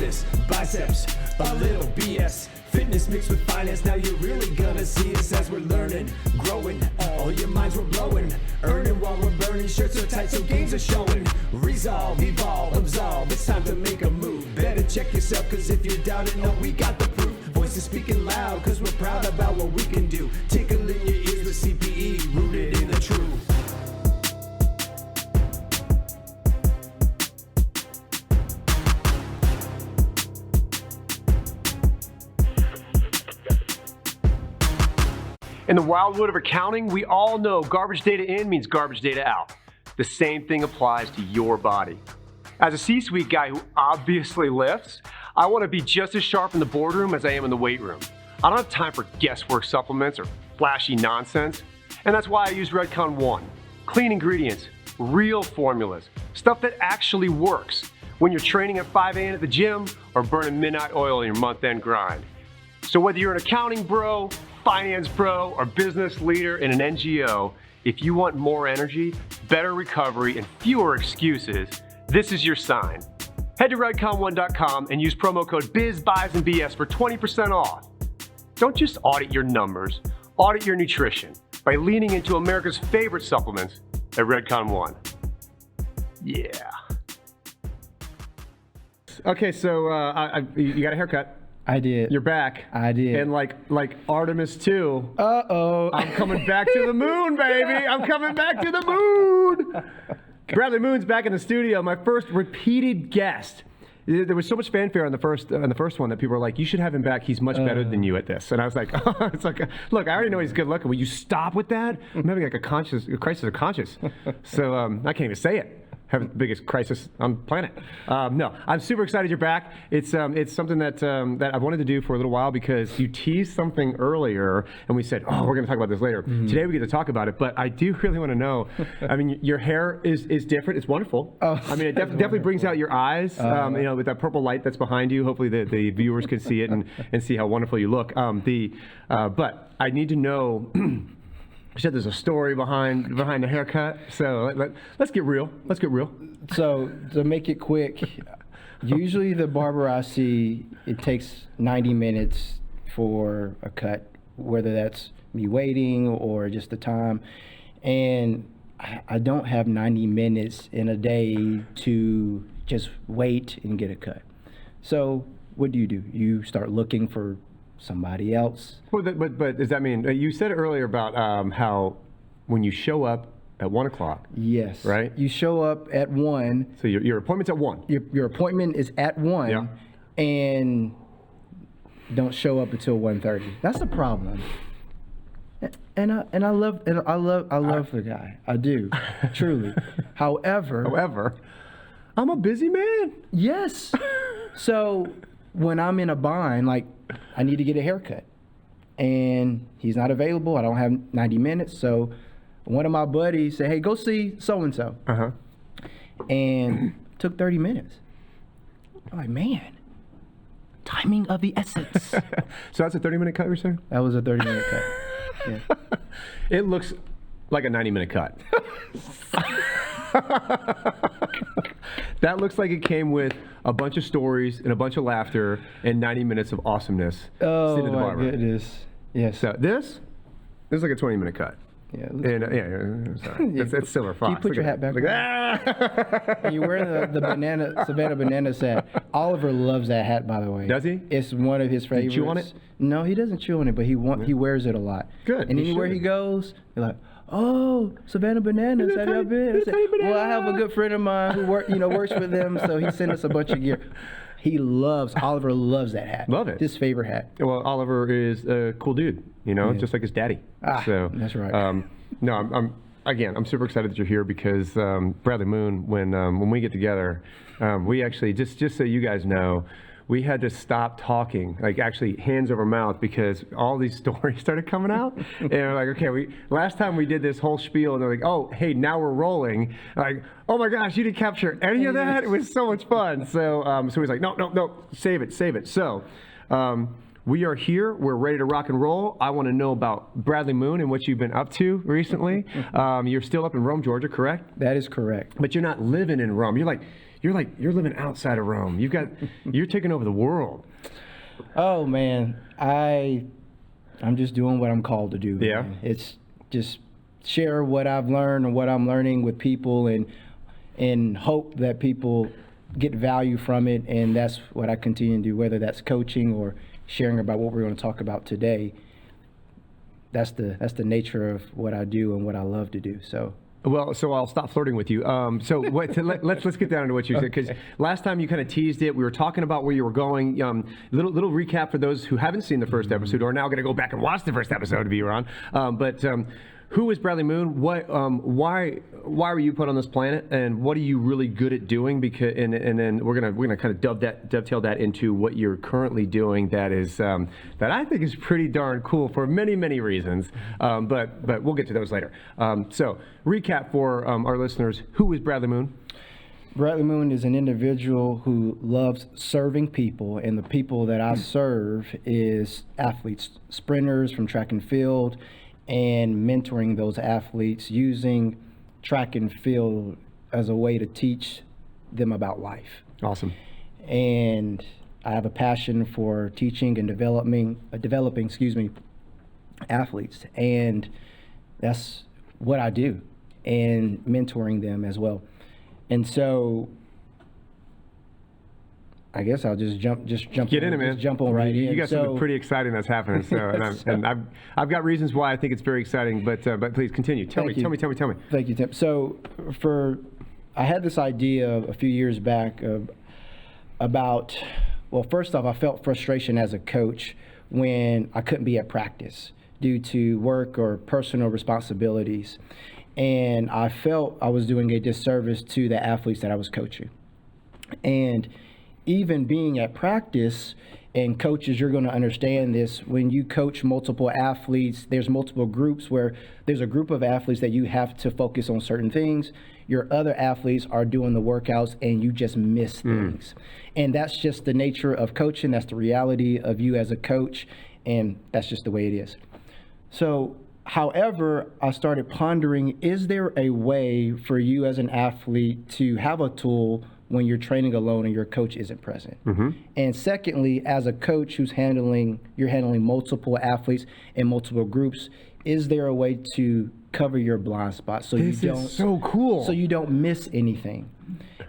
business, biceps, a little BS. Fitness mixed with finance, now you're really gonna see us as we're learning, growing. All your minds we're blowing, earning while we're burning. Shirts are tight, so games are showing. Resolve, evolve, absolve, it's time to make a move. Better check yourself, cause if you're doubting, no, we got the proof. Voices speaking loud, cause we're proud about what we can do. Tickling your ears with CPE, rooted in the truth. In the wildwood of accounting, we all know garbage data in means garbage data out. The same thing applies to your body. As a C-suite guy who obviously lifts, I want to be just as sharp in the boardroom as I am in the weight room. I don't have time for guesswork supplements or flashy nonsense, and that's why I use Redcon One. Clean ingredients, real formulas, stuff that actually works when you're training at 5 a.m. at the gym or burning midnight oil in your month-end grind. So whether you're an accounting bro, finance bro, or business leader in an NGO, if you want more energy, better recovery, and fewer excuses, this is your sign. Head to redcon1.com and use promo code BIZBUYSANDBS for 20% off. Don't just audit your numbers, audit your nutrition by leaning into America's favorite supplements at Redcon One. Yeah. Okay, so you got a haircut. I did. You're back. I did. And like Artemis 2. Uh-oh. I'm coming back to the moon, baby. I'm coming back to the moon. Bradley Moon's back in the studio. My first repeated guest. There was so much fanfare on the first one that people were like, "You should have him back. He's much better than you at this." And I was like, oh, "It's like, look, I already know he's good looking. Will you stop with that? I'm having like a crisis of conscience." So I can't even say it. Have the biggest crisis on the planet. No, I'm super excited you're back. It's something that I wanted to do for a little while because you teased something earlier, and we said, "Oh, we're going to talk about this later." Mm-hmm. Today we get to talk about it, but I do really want to know. I mean, your hair is different. It's wonderful. Oh, I mean, it definitely brings out your eyes. With that purple light that's behind you. Hopefully, the viewers can see it and see how wonderful you look. But I need to know. You said there's a story behind the haircut, so let's get real. Let's get real. So to make it quick, usually the barber I see, it takes 90 minutes for a cut, whether that's me waiting or just the time. And I don't have 90 minutes in a day to just wait and get a cut. So what do? You start looking for somebody else. Well, but does that mean, you said earlier about how when you show up at 1 o'clock. Yes. Right? You show up at 1. So your appointment's at 1. Your appointment is at 1, yeah. And don't show up until 1:30. That's a problem. And I love the guy. I do, truly. However, I'm a busy man. Yes. So when I'm in a bind, like I need to get a haircut and he's not available, I don't have 90 minutes. So one of my buddies said, "Hey, go see so-and-so." Uh-huh. And took 30 minutes. I'm like, man, timing of the essence. So that's a 30-minute cut, you're saying? That was a 30-minute cut. Yeah. It looks like a 90-minute cut. That looks like it came with a bunch of stories and a bunch of laughter and 90 minutes of awesomeness. Oh, my goodness. Yes. So this is like a 20-minute cut. Yeah. Sorry. It's Silver Fox. Can you put your hat back on? You're wearing the Savannah Bananas hat. Oliver loves that hat, by the way. Does he? It's one of his favorites. Does he chew on it? No, he doesn't chew on it, but he wears it a lot. Good. And anywhere he goes, you're like, "Oh, Savannah Bananas, have y'all been?" I said, "Well, I have a good friend of mine who works with them, so he sent us a bunch of gear." Oliver loves that hat. Love it. His favorite hat. Well, Oliver is a cool dude, just like his daddy. So that's right. No, I'm super excited that you're here because Bradley Moon, when we get together, we actually just so you guys know, we had to stop talking, like actually hands over mouth, because all these stories started coming out. And we're like, okay, last time we did this whole spiel, and they're like, "Oh, hey, now we're rolling." Like, "Oh my gosh, you didn't capture any of that? It was so much fun." So he's like, no, save it. So we are here. We're ready to rock and roll. I want to know about Bradley Moon and what you've been up to recently. You're still up in Rome, Georgia, correct? That is correct. But you're not living in Rome. you're living outside of Rome. You're taking over the world. Oh man, I'm just doing what I'm called to do. Yeah. Man. It's just share what I've learned and what I'm learning with people, and hope that people get value from it. And that's what I continue to do, whether that's coaching or sharing about what we're going to talk about today. That's the nature of what I do and what I love to do. So I'll stop flirting with you. Let's get down to what you said, because last time you kind of teased it. We were talking about where you were going. Little recap for those who haven't seen the first episode or are now going to go back and watch the first episode to be around. Who is Bradley Moon? Why were you put on this planet, and what are you really good at doing? Because and then we're gonna kind of dovetail that into what you're currently doing. That is that I think is pretty darn cool for many reasons. But we'll get to those later. So recap for our listeners: who is Bradley Moon? Bradley Moon is an individual who loves serving people, and the people that I serve is athletes, sprinters from track and field, and mentoring those athletes using track and field as a way to teach them about life. Awesome. And I have a passion for teaching and developing athletes, and that's what I do, and mentoring them as well. And so I guess I'll just jump. Get in it, man. Jump on right in. You got something pretty exciting that's happening. So, and I've got reasons why I think it's very exciting. But please continue. Tell me. Thank you, Tim. So I had this idea a few years back about. Well, first off, I felt frustration as a coach when I couldn't be at practice due to work or personal responsibilities, and I felt I was doing a disservice to the athletes that I was coaching, and even being at practice, and coaches, you're going to understand this, when you coach multiple athletes, there's multiple groups where there's a group of athletes that you have to focus on certain things. Your other athletes are doing the workouts and you just miss things. And that's just the nature of coaching. That's the reality of you as a coach. And that's just the way it is. So, however, I started pondering, is there a way for you as an athlete to have a tool when you're training alone and your coach isn't present? And secondly, as a coach you're handling multiple athletes in multiple groups, is there a way to cover your blind spots so this is so cool, so you don't miss anything?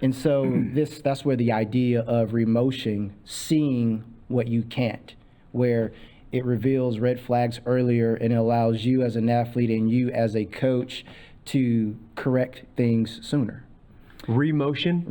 And so that's where the idea of Remotion, seeing what you can't, where it reveals red flags earlier and it allows you as an athlete and you as a coach to correct things sooner. Remotion.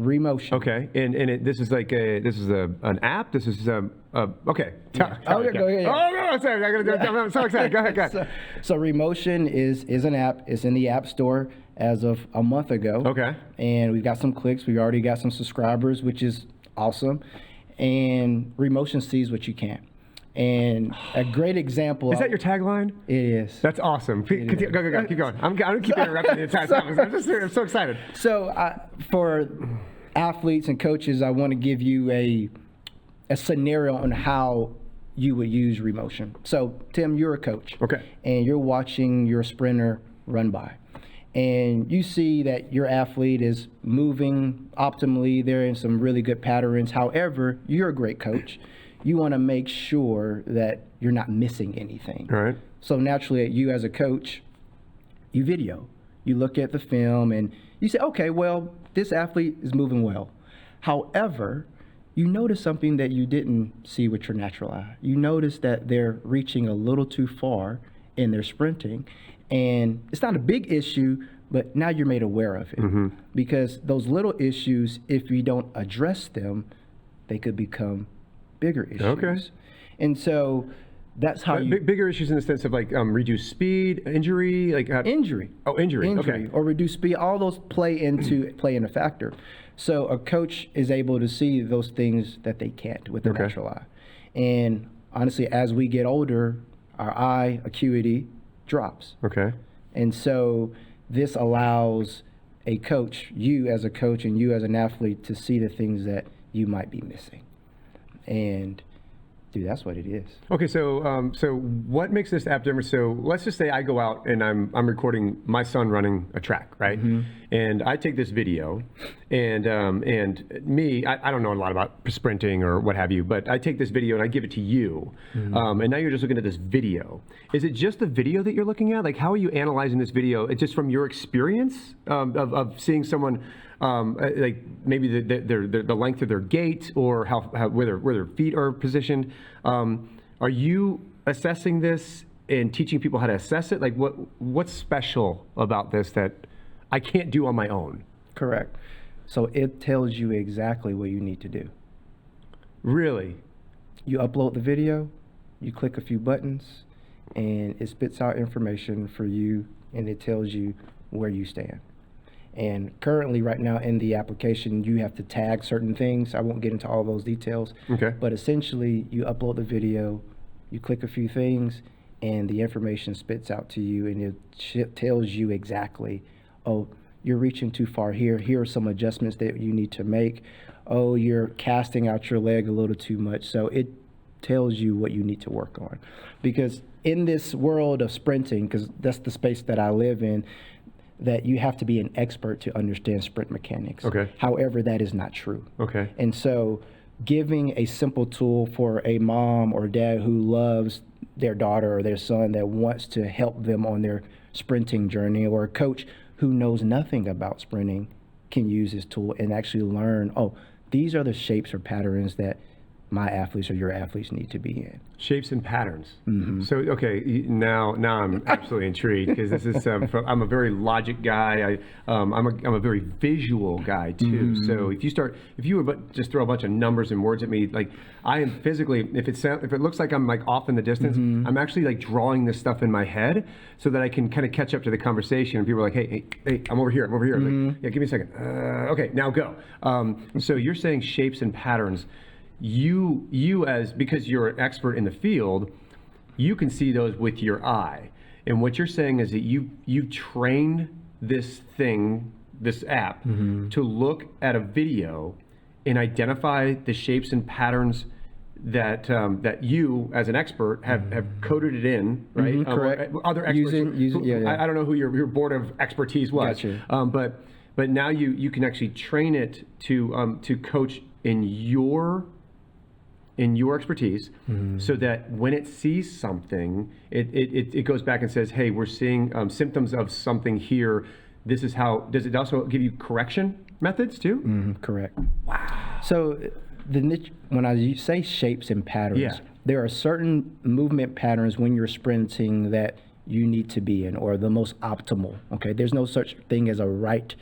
Okay, and this is an app. This is okay. Go ahead. Oh no, sorry, I'm so excited. Go ahead. So Remotion is an app. It's in the App Store as of a month ago. Okay. And we've got some clicks. We've already got some subscribers, which is awesome. And Remotion sees what you can't. And a great example. Is that your tagline? It is. That's awesome. Go. Keep going. I'm going to keep interrupting the entire time. I'm so excited. So for athletes and coaches, I want to give you a scenario on how you would use Remotion. So Tim, you're a coach. Okay. And you're watching your sprinter run by. And you see that your athlete is moving optimally. They're in some really good patterns. However, you're a great coach. You want to make sure that you're not missing anything. All right. So naturally, you as a coach, you video. You look at the film and you say, okay, well, this athlete is moving well. However, you notice something that you didn't see with your natural eye. You notice that they're reaching a little too far in their sprinting. And it's not a big issue, but now you're made aware of it. Because those little issues, if you don't address them, they could become bigger issues. Okay. And so that's how bigger issues in the sense of like reduced speed, injury, injury. Oh, injury. Okay. Or reduced speed. All those play into a factor. So a coach is able to see those things that they can't with their natural eye. And honestly, as we get older, our eye acuity drops. Okay. And so this allows a coach, you as a coach and you as an athlete, to see the things that you might be missing. And Dude, that's what it is. Okay, so so what makes this app different? So let's just say I go out and I'm recording my son running a track, right? And I take this video, and me, I don't know a lot about sprinting or what have you, but I take this video and I give it to you, and now you're just looking at this video. Is it just the video that you're looking at? Like, how are you analyzing this video? It's just from your experience of seeing someone. Like maybe the length of their gait or how where their feet are positioned. Are you assessing this and teaching people how to assess it? Like what's special about this that I can't do on my own? Correct. So it tells you exactly what you need to do. Really? You upload the video, you click a few buttons, and it spits out information for you, and it tells you where you stand. And currently, right now in the application, you have to tag certain things. I won't get into all those details. Okay. But essentially, you upload the video, you click a few things, and the information spits out to you, and it tells you exactly, oh, you're reaching too far here. Here are some adjustments that you need to make. Oh, you're casting out your leg a little too much. So it tells you what you need to work on. Because in this world of sprinting, because that's the space that I live in, that you have to be an expert to understand sprint mechanics. Okay. However, that is not true. Okay. And so giving a simple tool for a mom or dad who loves their daughter or their son that wants to help them on their sprinting journey, or a coach who knows nothing about sprinting can use this tool and actually learn, oh, these are the shapes or patterns that my athletes or your athletes need to be in. Shapes and patterns. So okay, now I'm absolutely intrigued, because this is I'm a very logic guy. I'm a very visual guy too. So if you would just throw a bunch of numbers and words at me, like I am physically, if it looks like I'm like off in the distance, I'm actually like drawing this stuff in my head so that I can kind of catch up to the conversation. And people are like, hey, I'm over here. Like, yeah, give me a second. Okay, now go. So you're saying shapes and patterns. You as, because you're an expert in the field, you can see those with your eye. And what you're saying is that you've trained this app, to look at a video and identify the shapes and patterns that that you as an expert have coded it in, right? Correct. Other experts. I don't know who your board of expertise was. Gotcha. But now you can actually train it to coach in your expertise, so that when it sees something, it goes back and says, hey, we're seeing symptoms of something here. This is how. Does it also give you correction methods too? Correct. Wow. So when I say shapes and patterns, there are certain movement patterns when you're sprinting that you need to be in, or the most optimal. Okay, there's no such thing as a right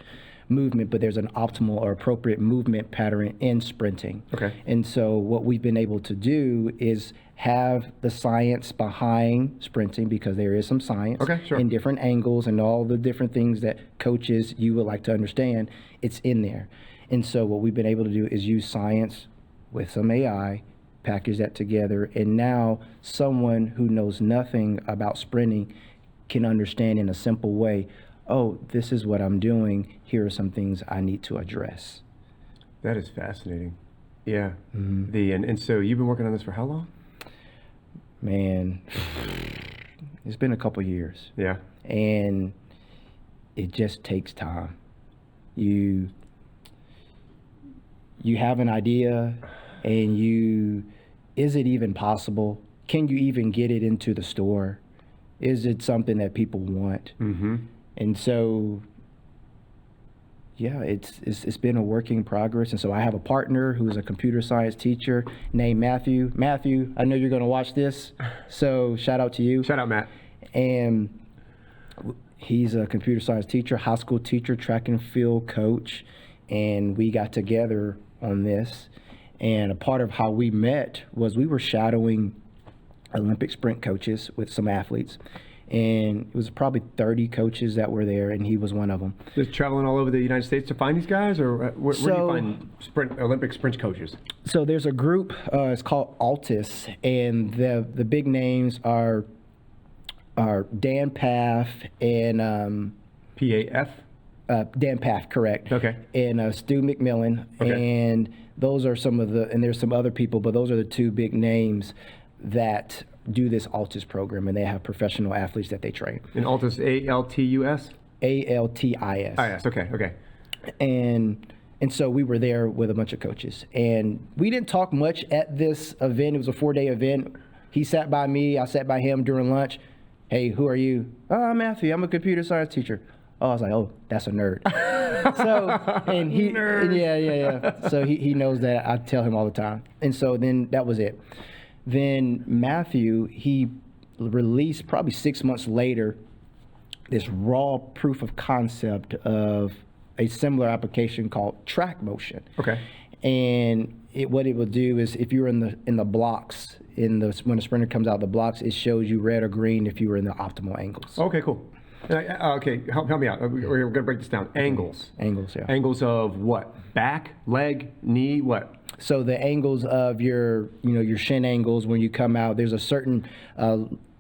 movement, but there's an optimal or appropriate movement pattern in sprinting. Okay. And so what we've been able to do is have the science behind sprinting, because there is some science in different angles and all the different things that coaches you would like to understand. It's in there. And so what we've been able to do is use science with some AI, package that together, and now someone who knows nothing about sprinting can understand in a simple way, oh, this is what I'm doing. Here are some things I need to address. That is fascinating. Yeah. And so you've been working on this for how long? Man, it's been a couple years. Yeah. And it just takes time. You have an idea, and is it even possible? Can you even get it into the store? Is it something that people want? And so, yeah, it's been a work in progress. And so I have a partner who's a computer science teacher named Matthew. Matthew, I know you're going to watch this, so shout out to you. Shout out, Matt. And he's a computer science teacher, high school teacher, track and field coach, and we got together on this. And a part of how we met was we were shadowing Olympic sprint coaches with some athletes. And it was probably 30 coaches that were there, and he was one of them. Just traveling all over the United States to find these guys, or where do you find Olympic sprint coaches? So there's a group, it's called Altus, and the big names are Dan Paff and PAF? Dan Path, correct. Okay. And Stu McMillan. Okay. And those are some of the, and there's some other people, but those are the two big names that do this Altus program, and they have professional athletes that they train. And Altus, A-L-T-U-S? A-L-T-I-S. I-S, okay. And so we were there with a bunch of coaches, and we didn't talk much at this event. It was a 4-day event. He sat by me, I sat by him during lunch. Hey, who are you? Oh, I'm Matthew, I'm a computer science teacher. Oh, I was like, oh, that's a nerd. So, and he, Nerd. yeah. So he knows that. I tell him all the time. And so then that was it. Then Matthew, he released probably 6 months later this raw proof of concept of a similar application called track motion. Okay. And what it will do is, if you're in the blocks, when the sprinter comes out of the blocks, it shows you red or green if you were in the optimal angles. Okay, cool. Okay, help me out. We're going to break this down. Angles. Angles, yeah. Angles of what? Back, leg, knee, what? So the angles of your shin angles when you come out, there's a certain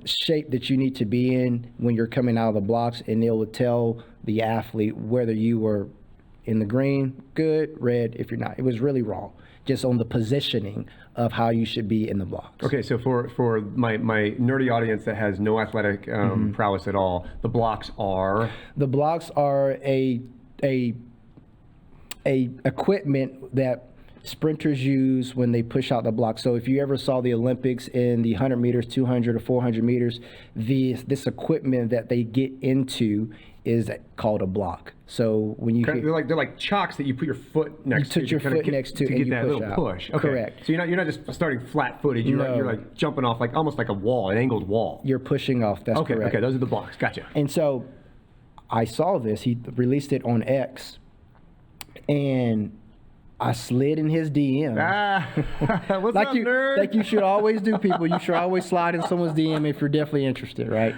shape that you need to be in when you're coming out of the blocks, and it will tell the athlete whether you were in the green, good, red, if you're not. It was really raw, just on the positioning of how you should be in the blocks. Okay, so for my nerdy audience that has no athletic prowess at all, the blocks are? The blocks are a equipment that sprinters use when they push out the block. So if you ever saw the Olympics in the 100 meters, 200 or 400 meters, this equipment that they get into is called a block. So when you they're like chocks that you put your foot next to. You put your foot next to, and get you that push little out. push. Okay. Correct. So you're not just starting flat-footed. You're like jumping off like almost like a wall, an angled wall. You're pushing off. That's correct. Okay. Those are the blocks. Gotcha. And so I saw this. He released it on X, and I slid in his DM. What's like up, nerd? Like you should always do, people. You should always slide in someone's DM if you're definitely interested, right?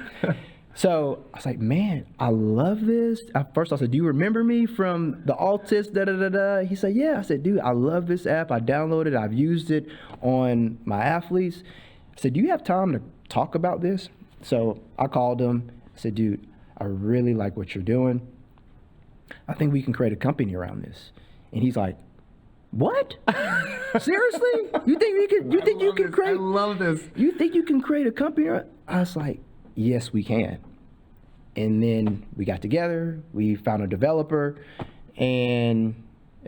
So I was like, man, I love this. At first I said, do you remember me from the Altus, da-da-da-da? He said, yeah. I said, dude, I love this app. I downloaded it. I've used it on my athletes. I said, do you have time to talk about this? So I called him. I said, dude, I really like what you're doing. I think we can create a company around this. And he's like, what? Seriously? You think you can create? I love this. You think you can create a company? I was like, yes, we can. And then we got together. We found a developer, and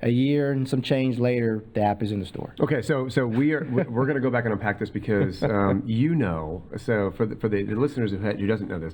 a year and some change later, the app is in the store. Okay, so we're going to go back and unpack this because so for the listeners who doesn't know this,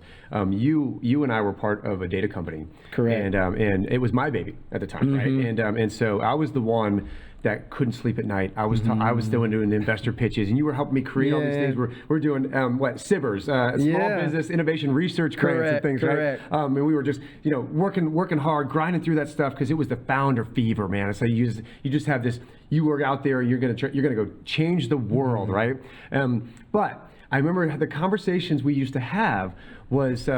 you and I were part of a data company. Correct. And it was my baby at the time, right? And so I was the one that couldn't sleep at night. I was still doing the investor pitches, and you were helping me create all these things. We're doing SIBRs, small business innovation research grants and things, right? And we were just working hard, grinding through that stuff because it was the founder fever, man. So you just have this. You work out there, you're gonna go change the world, right? But I remember the conversations we used to have was.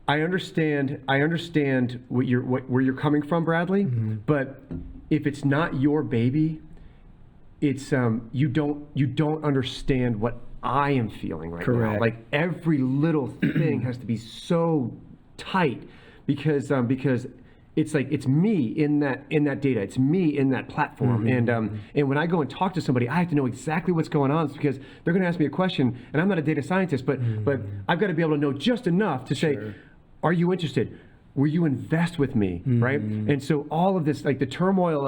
I understand where you're coming from, Bradley. But if it's not your baby, it's you don't understand what I am feeling right now. Like every little thing has to be so tight because it's like it's me in that data. It's me in that platform. And when I go and talk to somebody, I have to know exactly what's going on because they're going to ask me a question, and I'm not a data scientist, but I've got to be able to know just enough to say, are you interested? Will you invest with me, right? And so all of this, like the turmoil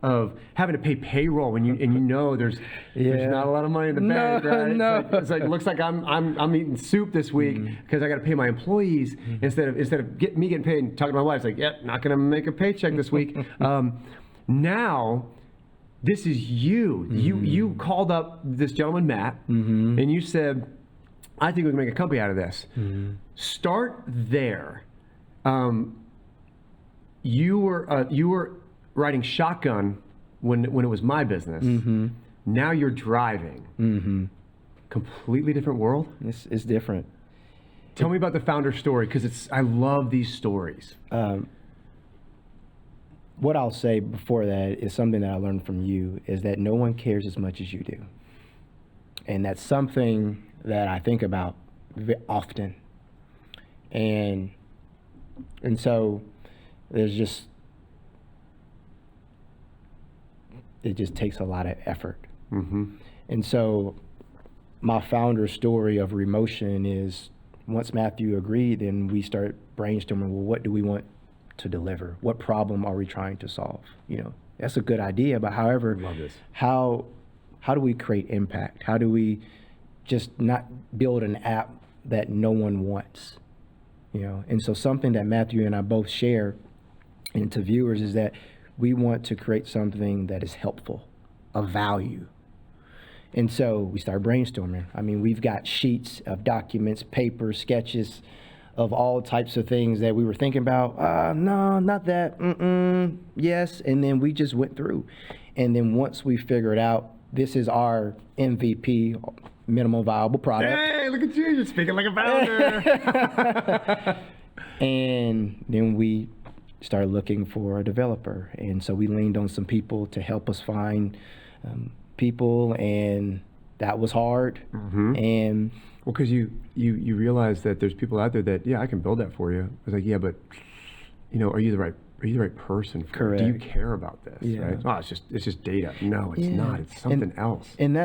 of having to pay payroll when you know there's not a lot of money in the bank, right? No. It's like it looks like I'm eating soup this week because I got to pay my employees instead of me getting paid and talking to my wife. It's like, yep, not gonna make a paycheck this week. Now, this is you. You called up this gentleman Matt, and you said, I think we can make a company out of this. Start there. You were riding shotgun when it was my business. Now you're driving. Completely different world. It's different. Tell me about the founder story because I love these stories. What I'll say before that is something that I learned from you is that no one cares as much as you do, and that's something that I think about often. And And so it just takes a lot of effort. And so my founder story of Remotion is, once Matthew agreed, then we start brainstorming, well, what do we want to deliver? What problem are we trying to solve? That's a good idea, but however, Love this. how do we create impact? How do we just not build an app that no one wants? And so something that Matthew and I both share into viewers is that we want to create something that is helpful, of value. And so we start brainstorming. I mean, we've got sheets of documents, papers, sketches of all types of things that we were thinking about. No, not that. Yes. And then we just went through. And then once we figured out this is our MVP, minimal viable product. Hey, look at you. You're speaking like a founder. And then we started looking for a developer. And so we leaned on some people to help us find people, and that was hard. And well, because you realize that there's people out there that, I can build that for you. I was like, yeah, but are you the right person for it? Do you care about this? Right? Oh, it's just data. No, it's not. It's something else. And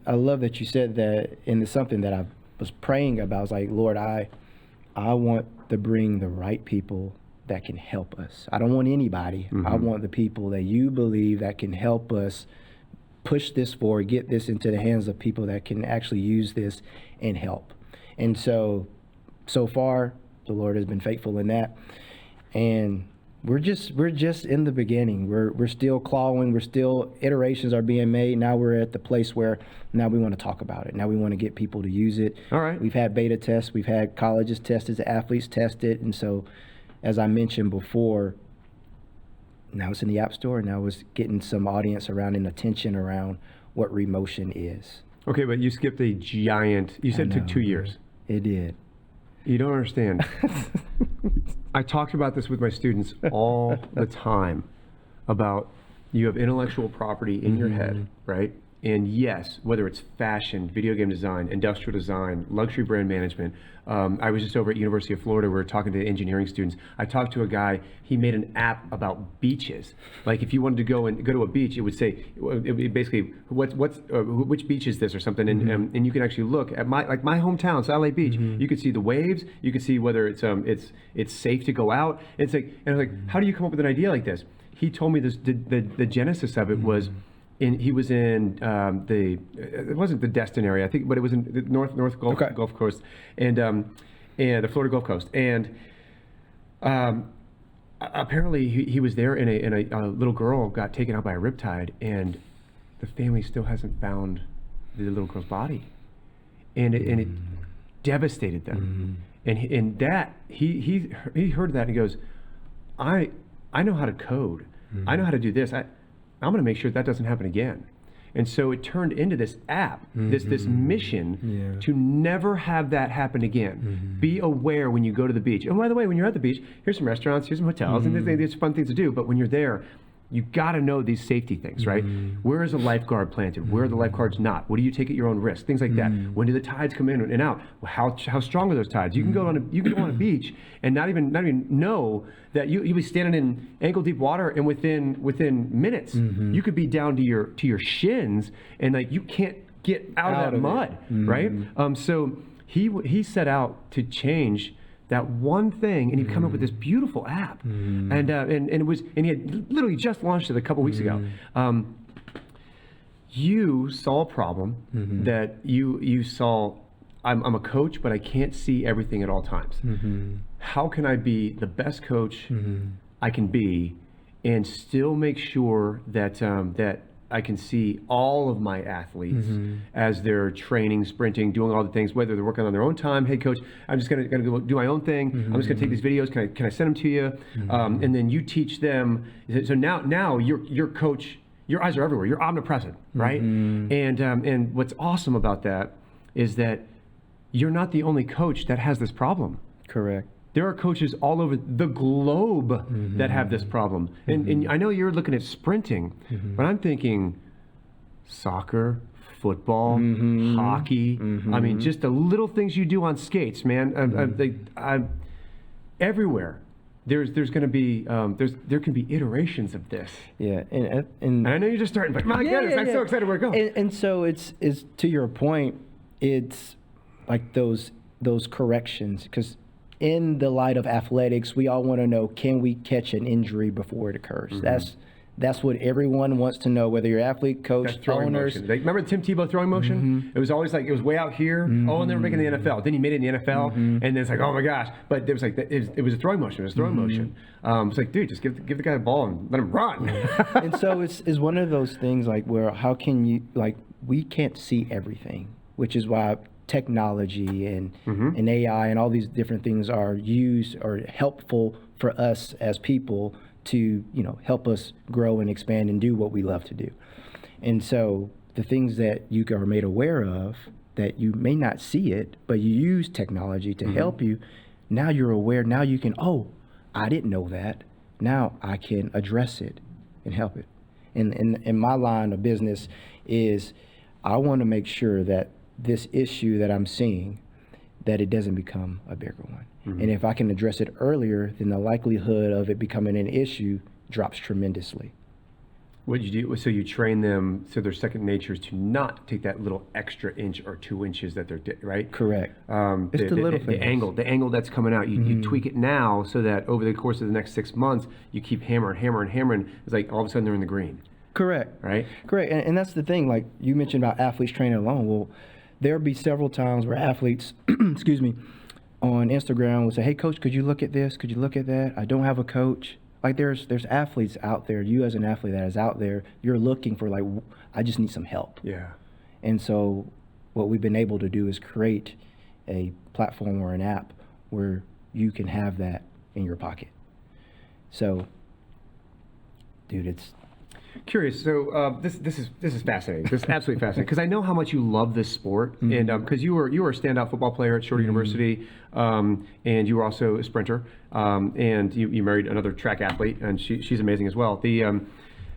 I love that you said that, and it's something that I was praying about. I was like, Lord, I want to bring the right people that can help us. I don't want anybody. I want the people that you believe that can help us push this forward, get this into the hands of people that can actually use this and help. And so far, the Lord has been faithful in that. And we're just in the beginning. We're still clawing. Iterations are being made. Now we're at the place where now we want to talk about it. Now we want to get people to use it. All right. We've had beta tests. We've had colleges test it, athletes test it. And so, as I mentioned before, now it's in the App Store. Now it's getting some audience around and attention around what Remotion is. Okay, but you skipped a giant. You said it took 2 years. It did. You don't understand. I talked about this with my students all the time about you have intellectual property in your head, right? And yes, whether it's fashion, video game design, industrial design, luxury brand management. I was just over at University of Florida. We were talking to engineering students. I talked to a guy. He made an app about beaches. Like if you wanted to go to a beach, it would say, basically, which beach is this or something, and you can actually look at my hometown, it's LA Beach. You could see the waves. You could see whether it's safe to go out. And I was like, how do you come up with an idea like this? He told me this. The genesis of it was. He was in it wasn't the Destin area, I think, but it was in the North Gulf Coast, and the Florida Gulf Coast. And apparently he was there, and a little girl got taken out by a riptide, and the family still hasn't found the little girl's body, and it devastated them. And that he heard that and he goes, I know how to code. I know how to do this. I'm going to make sure that doesn't happen again. And so it turned into this app, this mission to never have that happen again. Be aware when you go to the beach. And by the way, when you're at the beach, here's some restaurants, here's some hotels, and there's fun things to do. But when you're there, you got to know these safety things, right? Where is a lifeguard planted? Where are the lifeguards not? What do you take at your own risk? Things like that. When do the tides come in and out? How strong are those tides? You can go on a beach and not even know that you'll be standing in ankle deep water, and within minutes you could be down to your shins, and like you can't get out of that mud, right? So he set out to change that one thing, and he come up with this beautiful app, and he had literally just launched it a couple weeks ago. You saw a problem that you saw. I'm a coach, but I can't see everything at all times. How can I be the best coach I can be, and still make sure that that I can see all of my athletes as they're training, sprinting, doing all the things, whether they're working on their own time. Hey, coach, I'm just gonna go do my own thing. I'm just gonna take these videos. Can I send them to you? And then you teach them. So now your coach. Your eyes are everywhere. You're omnipresent, right? And what's awesome about that is that you're not the only coach that has this problem. Correct. There are coaches all over the globe that have this problem. And I know you're looking at sprinting, but I'm thinking soccer, football, hockey. I mean, just the little things you do on skates, man. Everywhere. there's going to be there can be iterations of this. Yeah, And I know you're just starting, but my goodness, I'm so excited where it goes. And so it's to your point, it's like those corrections, because in the light of athletics, we all want to know, can we catch an injury before it occurs? That's what everyone wants to know, whether you're athlete, coach, owners. Like, remember Tim Tebow throwing motion? It was always like, it was way out here. Oh, and they were making the NFL. Then he made it in the NFL, and then it's like, oh my gosh. But it was like, it was a throwing motion. It was a throwing motion. It's like, dude, just give the guy the ball and let him run. And so it's one of those things like where how can you, like, we can't see everything, which is why technology and AI and all these different things are used or helpful for us as people to, help us grow and expand and do what we love to do. And so the things that you are made aware of that you may not see it, but you use technology to help you, now you're aware, now you can, oh, I didn't know that. Now I can address it and help it. And in my line of business is I want to make sure that this issue that I'm seeing, that it doesn't become a bigger one. And if I can address it earlier, then the likelihood of it becoming an issue drops tremendously. What you do, so you train them so their second nature is to not take that little extra inch or 2 inches that they're, right? Correct. It's the little things. The angle that's coming out, you tweak it now so that over the course of the next 6 months, you keep hammering. It's like all of a sudden they're in the green. Correct. Right? Correct. And that's the thing, like you mentioned about athletes training alone. Well, there'll be several times where athletes, excuse me, on Instagram will say, hey, coach, could you look at this? Could you look at that? I don't have a coach. Like there's athletes out there, you as an athlete that is out there, you're looking for like, I just need some help. Yeah. And so what we've been able to do is create a platform or an app where you can have that in your pocket. So, dude, it's curious. So this is fascinating. This is absolutely fascinating because I know how much you love this sport, and because you were a standout football player at Shorter University, and you were also a sprinter, and you married another track athlete, and she's amazing as well.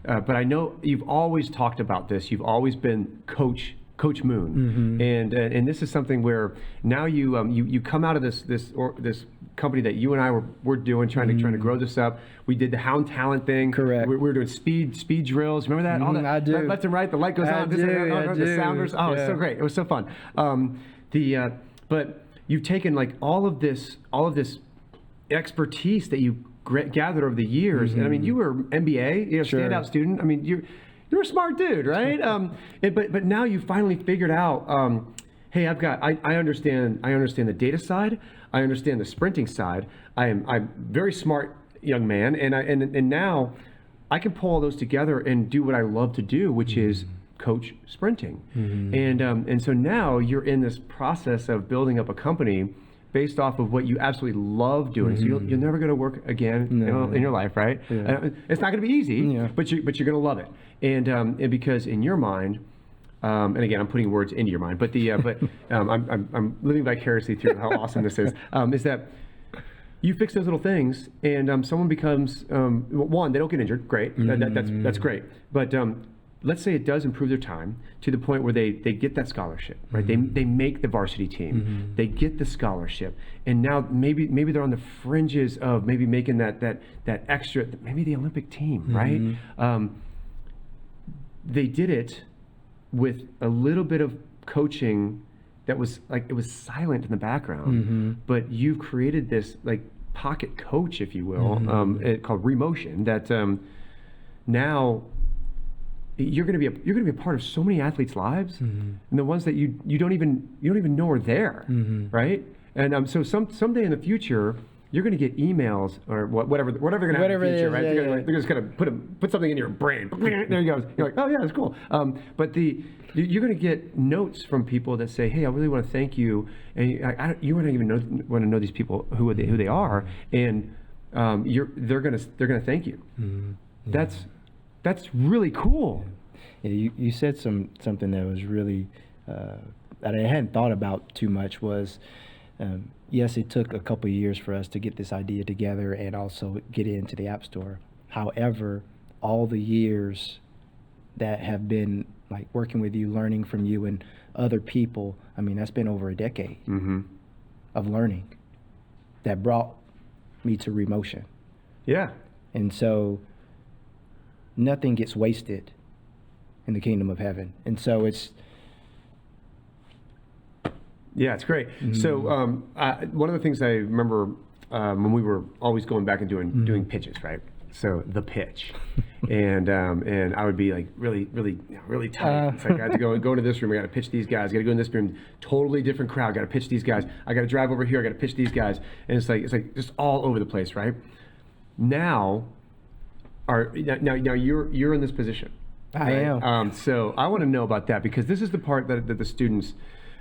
But I know you've always talked about this. You've always been Coach Moon, and this is something where now you come out of this company that you and I were doing, trying to grow this up. We did the Hound Talent thing. Correct. We were doing speed drills. Remember that? All that I do. Left and right. The light goes on. The sounders. Oh, it's so great. It was so fun. But you've taken like all of this expertise that you gathered over the years, and I mean, you were MBA, standout student. I mean, you're a smart dude, right? But now you finally figured out, hey, I understand the data side, I understand the sprinting side. I'm very smart young man, and now I can pull all those together and do what I love to do, which is coach sprinting. And so now you're in this process of building up a company based off of what you absolutely love doing. So you're never going to work again in your life, right? Yeah. It's not going to be easy, but you're going to love it. And because in your mind, and again, I'm putting words into your mind, but I'm living vicariously through how awesome this is that you fix those little things, and someone becomes one, they don't get injured, great, that's great, but let's say it does improve their time to the point where they get that scholarship, right? They make the varsity team, they get the scholarship, and now maybe they're on the fringes of maybe making that extra, maybe the Olympic team, right? They did it with a little bit of coaching that was like, it was silent in the background, but you've created this like pocket coach, if you will, called Remotion, that now you're going to be a part of so many athletes' lives, and the ones that you don't even know are there, right? And so someday in the future, you're going to get emails or whatever they're going to have in the future, right? They're just going to put something in your brain. There you go. You're like, oh yeah, that's cool. But you're going to get notes from people that say, hey, I really want to thank you, and you wouldn't even want to know these people who they are, and they're going to thank you. That's really cool. Yeah, you said something that was really that I hadn't thought about too much was. Yes, it took a couple of years for us to get this idea together and also get it into the App Store. However, all the years that have been like working with you, learning from you and other people, I mean, that's been over a decade of learning that brought me to Remotion. Yeah. And so nothing gets wasted in the kingdom of heaven. And so it's... Yeah, it's great. So one of the things I remember when we were always going back and doing pitches, right? So the pitch, and I would be like really tight. It's like I had to go into this room. I got to pitch these guys. I got to go in this room. Totally different crowd. Got to pitch these guys. I got to drive over here. I got to pitch these guys. And it's like just all over the place, right? Now you're in this position. I am. So I want to know about that, because this is the part that the students.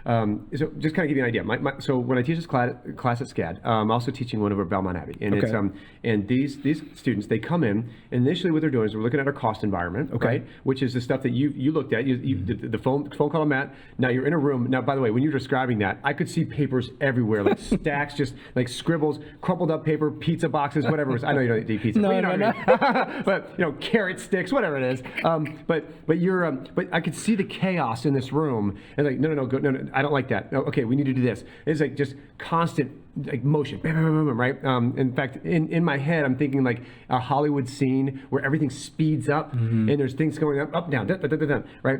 So just kind of give you an idea. So when I teach this class at SCAD, I'm also teaching one over at Belmont Abbey, and Okay. it's and these students, they come in, and initially what they're doing is we're looking at our cost environment, right? Which is the stuff that you looked at. The phone call on Matt. Now you're in a room. Now, by the way, when you're describing that, I could see papers everywhere, like stacks, just like scribbles, crumpled up paper, pizza boxes, whatever it was. I know you don't eat pizza. No, but you know no, what I mean. But carrot sticks, whatever it is. But you're but I could see the chaos in this room, and like no, I don't like that. No, okay, we need to do this. It's like just constant like motion, right? In fact, in my head, I'm thinking like a Hollywood scene where everything speeds up and there's things going up, down, right?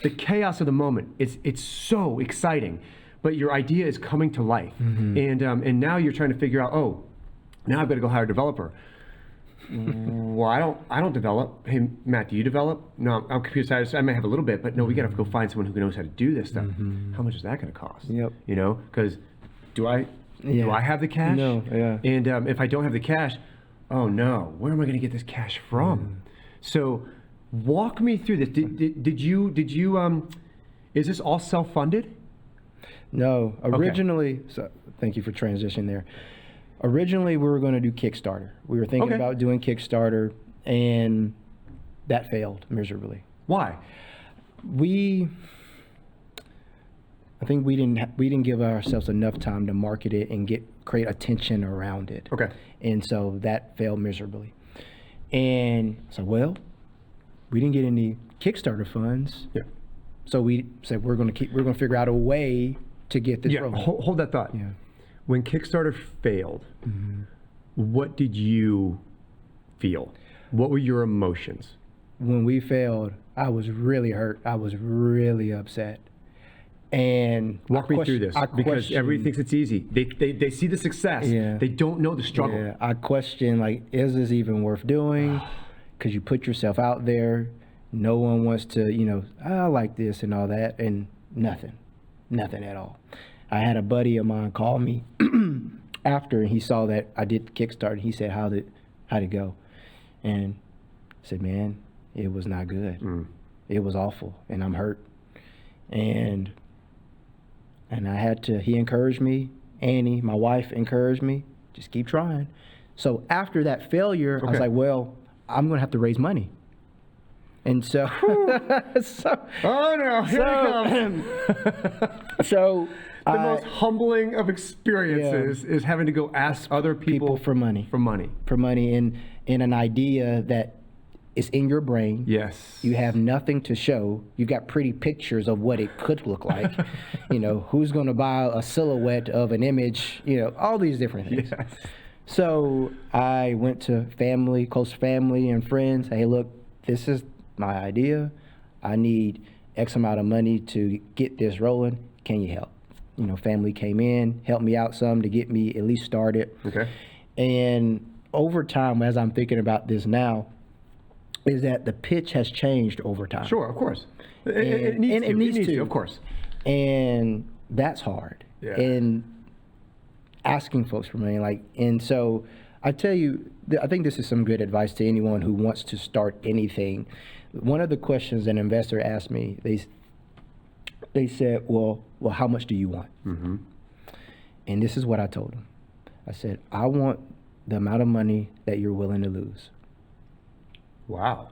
The chaos of the moment, it's so exciting, but your idea is coming to life, and now you're trying to figure out, oh, now I've got to go hire a developer. Well, I don't develop. Hey, Matt, do you develop? No, I'm computer science. I may have a little bit, but no, we got to go find someone who knows how to do this stuff. How much is that going to cost? Yep. You know, because do I have the cash? No. Yeah. And if I don't have the cash, oh no, where am I going to get this cash from? So, walk me through this. Did you? Is this all self-funded? No. Originally, so thank you for transition there. Originally, we were going to do Kickstarter. We were thinking about doing Kickstarter, and that failed miserably. Why? I think we didn't give ourselves enough time to market it and create attention around it. Okay. And so that failed miserably. And so, well, we didn't get any Kickstarter funds. Yeah. So we said we're going to figure out a way to get this rolling. Hold that thought. Yeah. When Kickstarter failed, what did you feel? What were your emotions? When we failed, I was really hurt. I was really upset. And walk me through this, because everybody thinks it's easy. They see the success. Yeah. They don't know the struggle. Yeah. I question, like, is this even worth doing? Because you put yourself out there. No one wants to, I like this and all that, and nothing at all. I had a buddy of mine call me after, and he saw that I did Kickstarter. He said, how'd it go? And I said, man, it was not good. It was awful, and I'm hurt. And he encouraged me. Annie, my wife, encouraged me, just keep trying. So after that failure, I was like, well, I'm going to have to raise money. And so, oh no, here it comes. So the most humbling of experiences is having to go ask other people for money. In an idea that is in your brain. Yes. You have nothing to show. You've got pretty pictures of what it could look like. Who's going to buy a silhouette of an image, all these different things. Yes. So I went to close family and friends. Hey, look, this is my idea. I need X amount of money to get this rolling. Can you help? Family came in, helped me out some to get me at least started. Okay. And over time, as I'm thinking about this now, is that the pitch has changed over time. Sure, of course. It needs to, of course. And that's hard. Yeah. And asking folks for money, and so I tell you, I think this is some good advice to anyone who wants to start anything. One of the questions an investor asked me, they said, well, how much do you want? And this is what I told them. I said, I want the amount of money that you're willing to lose. Wow.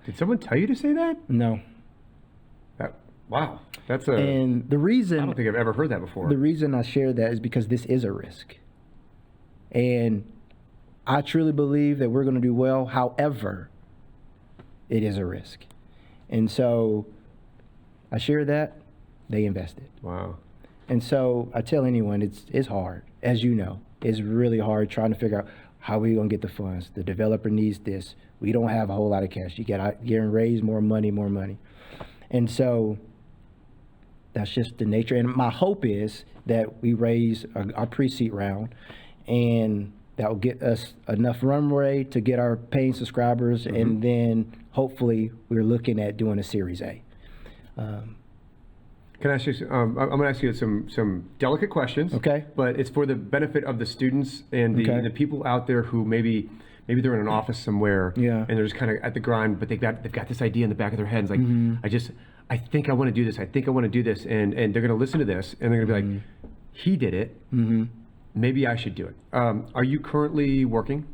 Did someone tell you to say that? No. Wow. And the reason... I don't think I've ever heard that before. The reason I share that is because this is a risk. And I truly believe that we're going to do well. However, it is a risk. And so I share that. They invested. Wow. And so I tell anyone, it's hard, as you know. is really hard trying to figure out how we going to get the funds. The developer needs this. We don't have a whole lot of cash. You got to raise more money. And so that's just the nature. And my hope is that we raise our pre-seed round, and that will get us enough runway to get our paying subscribers. And then hopefully we're looking at doing a Series A. Can I ask you? I'm going to ask you some delicate questions. Okay. But it's for the benefit of the students and the people out there who maybe they're in an office somewhere. Yeah. And they're just kind of at the grind, but they've got this idea in the back of their head. It's like I think I want to do this. I think I want to do this, and they're going to listen to this, and they're going to be like, he did it. Maybe I should do it. Are you currently working?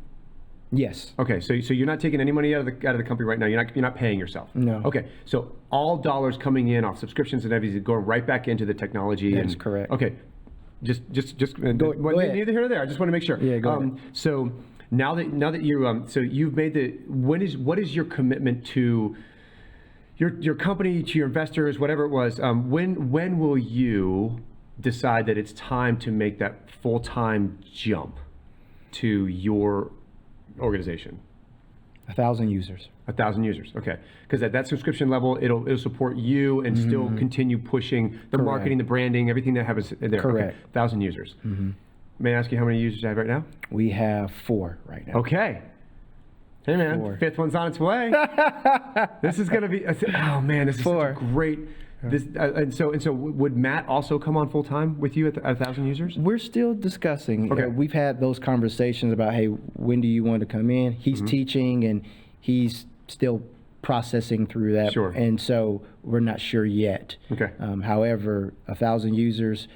Yes. Okay, so you're not taking any money out of the company right now. You're not paying yourself. No. Okay, so all dollars coming in off subscriptions and everything going right back into the technology. That's correct. Okay, just go ahead. Neither here nor there. I just want to make sure. Yeah, go ahead. So now that you so you've made what is your commitment to your company, to your investors, whatever it was? When will you decide that it's time to make that full-time jump to your organization? 1,000 users. 1,000 users, okay. Because at that subscription level, it'll support you and still continue pushing the marketing, the branding, everything that happens there. Correct. Okay. 1,000 users. May I ask you how many users you have right now? We have 4 right now. Okay. Hey man, 4. 5th one's on its way. This is gonna be. Oh man, this is such a great. This and so would Matt also come on full time with you at 1,000 users? We're still discussing. Okay. We've had those conversations about, hey, when do you want to come in? He's teaching and he's still processing through that. Sure. And so we're not sure yet. Okay. However, 1,000 users,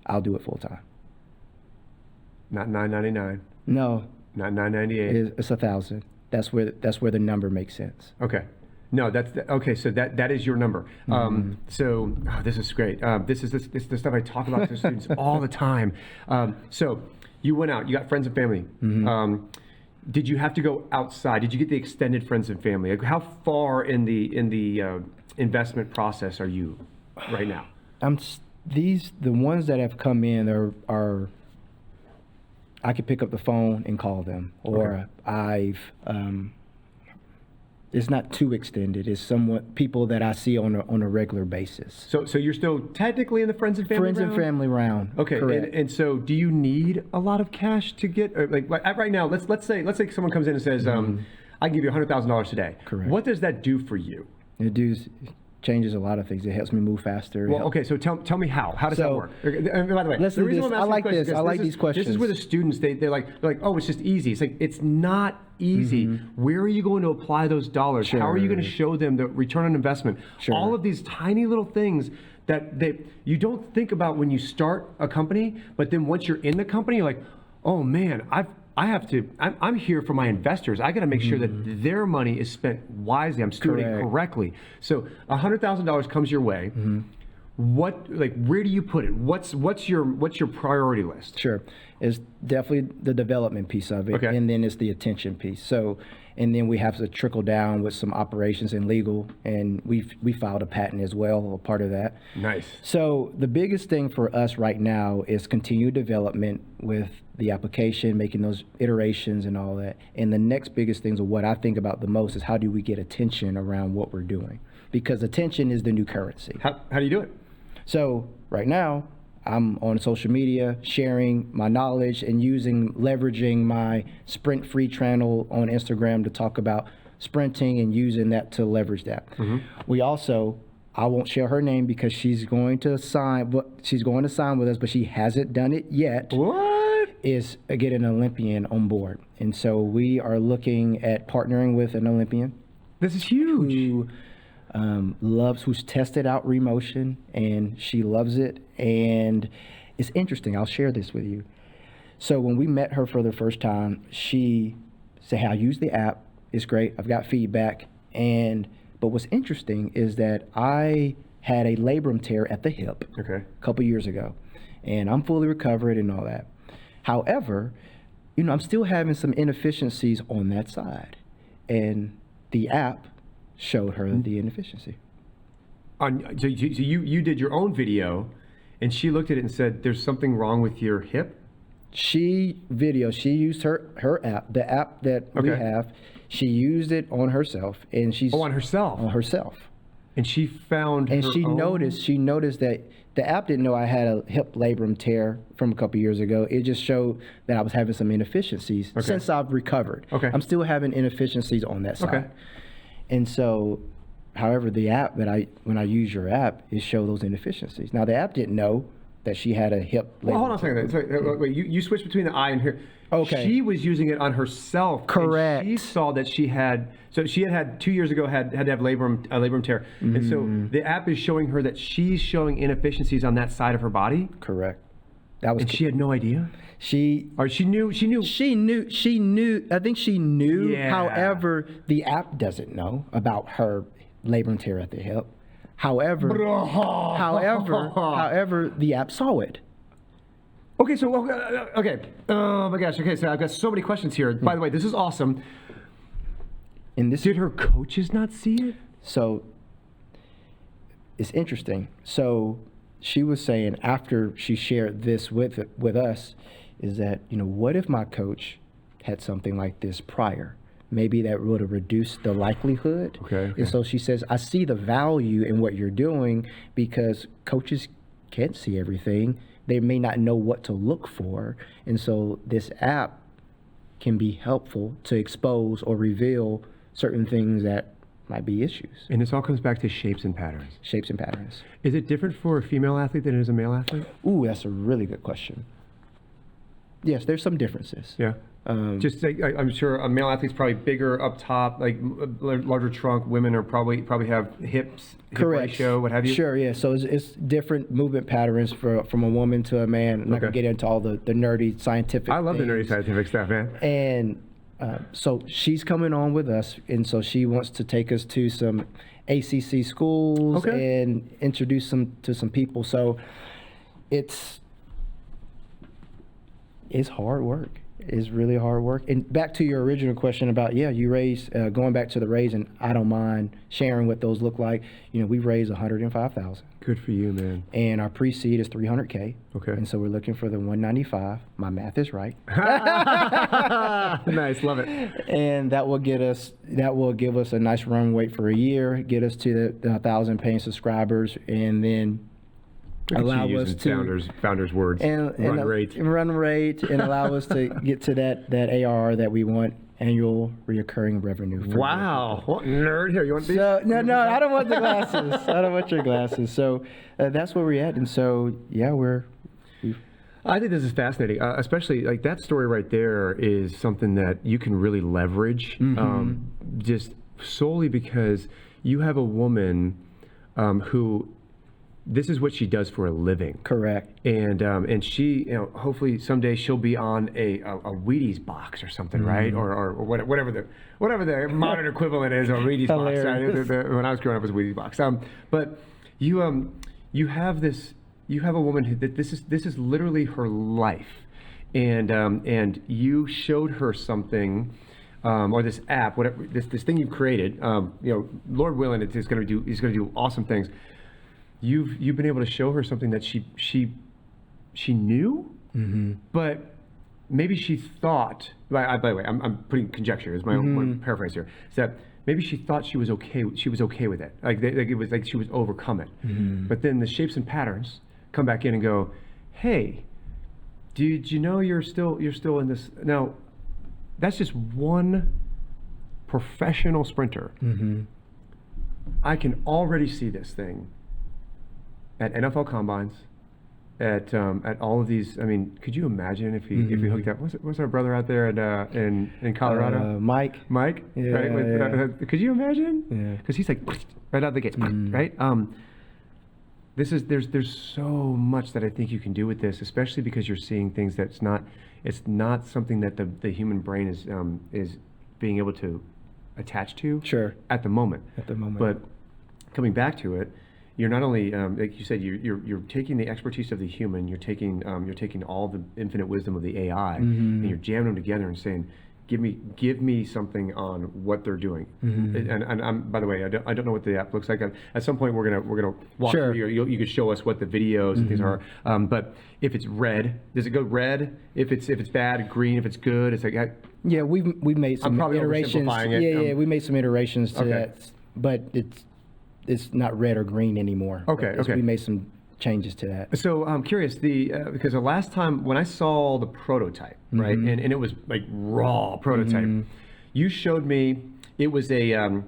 I'll do it full time. Not $9.99. No. Not $9.98. It's 1,000. That's where the number makes sense. Okay. No, okay. So that is your number. So this is great. This is the stuff I talk about to students all the time. So you went out. You got friends and family. Did you have to go outside? Did you get the extended friends and family? Like, how far in the investment process are you right now? The ones that have come in are I could pick up the phone and call them, or it's not too extended. It's somewhat people that I see on a regular basis. So you're still technically in the friends and family round? Friends and family round. Okay, correct. And so do you need a lot of cash to get, or like right now, let's say someone comes in and says, I can give you $100,000 today. Correct. What does that do for you? It changes a lot of things. It helps me move faster. Well, okay, so tell me how. How does that work? And by the way, let's the do reason this. I'm I like asking this. I like these questions. This is where the students, they're like, oh, it's just easy. It's like, it's not easy. Where are you going to apply those dollars? Sure. How are you going to show them the return on investment? Sure. All of these tiny little things that you don't think about when you start a company, but then once you're in the company, you're like, oh man, I'm here for my investors. I got to make sure that their money is spent wisely. I'm stewarding it correctly. So $100,000 comes your way. Where do you put it? What's your priority list? Sure. It's definitely the development piece of it. Okay. And then it's the attention piece. So, and then we have to trickle down with some operations and legal, and we filed a patent as well, a part of that. Nice. So the biggest thing for us right now is continued development with the application, making those iterations and all that. And the next biggest things of what I think about the most is how do we get attention around what we're doing? Because attention is the new currency. How do you do it? So right now, I'm on social media sharing my knowledge and leveraging my Sprint free channel on Instagram to talk about sprinting and using that to leverage that. We also, I won't share her name because she's going to sign with us, but she hasn't done it yet. What? Is get an Olympian on board. And so we are looking at partnering with an Olympian. This is huge. Who's tested out Remotion, and she loves it. And it's interesting. I'll share this with you. So when we met her for the first time, she said, hey, I use the app. It's great. I've got feedback. But what's interesting is that I had a labrum tear at the hip a couple years ago, and I'm fully recovered and all that. However, I'm still having some inefficiencies on that side, and the app showed her the inefficiency. So you did your own video, and she looked at it and said, "There's something wrong with your hip." She used her app, the app that we have. She used it on herself, and she's on herself. On herself. And she found. And her she own... noticed that the app didn't know I had a hip labrum tear from a couple years ago. It just showed that I was having some inefficiencies since I've recovered. Okay. I'm still having inefficiencies on that side. Okay. And so, however, the app when I use your app, it showed those inefficiencies. Now the app didn't know that she had a hip labrum. Well, hold on a second. Sorry, wait, you switched between the I and here. Okay. She was using it on herself. Correct. And she saw that she had. So she had 2 years ago had to have a labrum tear, and so the app is showing her that she's showing inefficiencies on that side of her body. Correct. That was. And she had no idea. She knew. I think she knew. Yeah. However, the app doesn't know about her labrum tear at the hip. However, the app saw it. Okay, so okay. Oh my gosh. Okay, so I've got so many questions here. By the way, this is awesome. And this did her coaches not see it? So it's interesting. So she was saying after she shared this with us, is that what if my coach had something like this prior? Maybe that would have reduced the likelihood. Okay. And so she says, I see the value in what you're doing because coaches can't see everything. They may not know what to look for. And so this app can be helpful to expose or reveal certain things that might be issues. And this all comes back to shapes and patterns. Shapes and patterns. Is it different for a female athlete than it is a male athlete? Ooh, that's a really good question. Yes, there's some differences. Yeah. Just like, I'm sure a male athlete's probably bigger up top, like larger trunk. Women are probably have hips, hip ratio, what have you. Sure, yeah. So it's different movement patterns from a woman to a man. I'm not gonna get into all the nerdy scientific. I love things. the nerdy scientific stuff, man. And so she's coming on with us, and so she wants to take us to some ACC schools and introduce them to some people. So it's hard work. It's really hard work. And back to your original question about, you raise, going back to the raise, and I don't mind sharing what those look like. We raised $105,000. Good for you, man. And our pre-seed is $300K. Okay. And so we're looking for the 195. My math is right. Nice, love it. And that will give us a nice run rate for a year, get us to the 1,000 paying subscribers, and then allow us to founders words and run rate and allow us to get to that ARR that we want, annual reoccurring revenue. Wow, what nerd here? You want these? So, no, I don't want the glasses. I don't want your glasses. So that's where we're at, and so I think this is fascinating, especially like that story right there is something that you can really leverage, just solely because you have a woman who. This is what she does for a living. Correct. And she, hopefully someday she'll be on a Wheaties box or something, right? Or whatever the modern equivalent is, or Wheaties box. Right? When I was growing up, it was Wheaties box. But you have a woman who this is literally her life, and you showed her something. Or this app, whatever this thing you've created, Lord willing, he's going to do awesome things. You've been able to show her something that she knew, but maybe she thought. By the way, I'm putting conjecture as my own paraphrase here. Is that maybe she thought she was okay. She was okay with it. Like it was like she was overcome it. But then the shapes and patterns come back in and go, hey, did you know you're still in this now? That's just one professional sprinter. I can already see this thing at NFL combines, at all of these. I mean, could you imagine if he hooked up? What's our brother out there in Colorado? Mike. Yeah, right. Could you imagine? Yeah. Because he's like right out the gates, right? There's so much that I think you can do with this, especially because you're seeing things it's not something that the human brain is being able to attach to. Sure. At the moment. But coming back to it, you're not only like you said, you're taking the expertise of the human, you're taking all the infinite wisdom of the AI, and you're jamming them together and saying, give me something on what they're doing. And I'm, by the way, I don't know what the app looks like. At some point, we're gonna walk Sure. through. You could show us what the videos and things are. But if it's red, does it go red? If it's bad, green. If it's good, it's like. Yeah, we've made some probably iterations. oversimplifying it. Yeah, we made some iterations to that, but it's not red or green anymore. Okay. We made some changes to that. So I'm curious, because the last time when I saw the prototype, right, and it was like raw prototype, you showed me it was a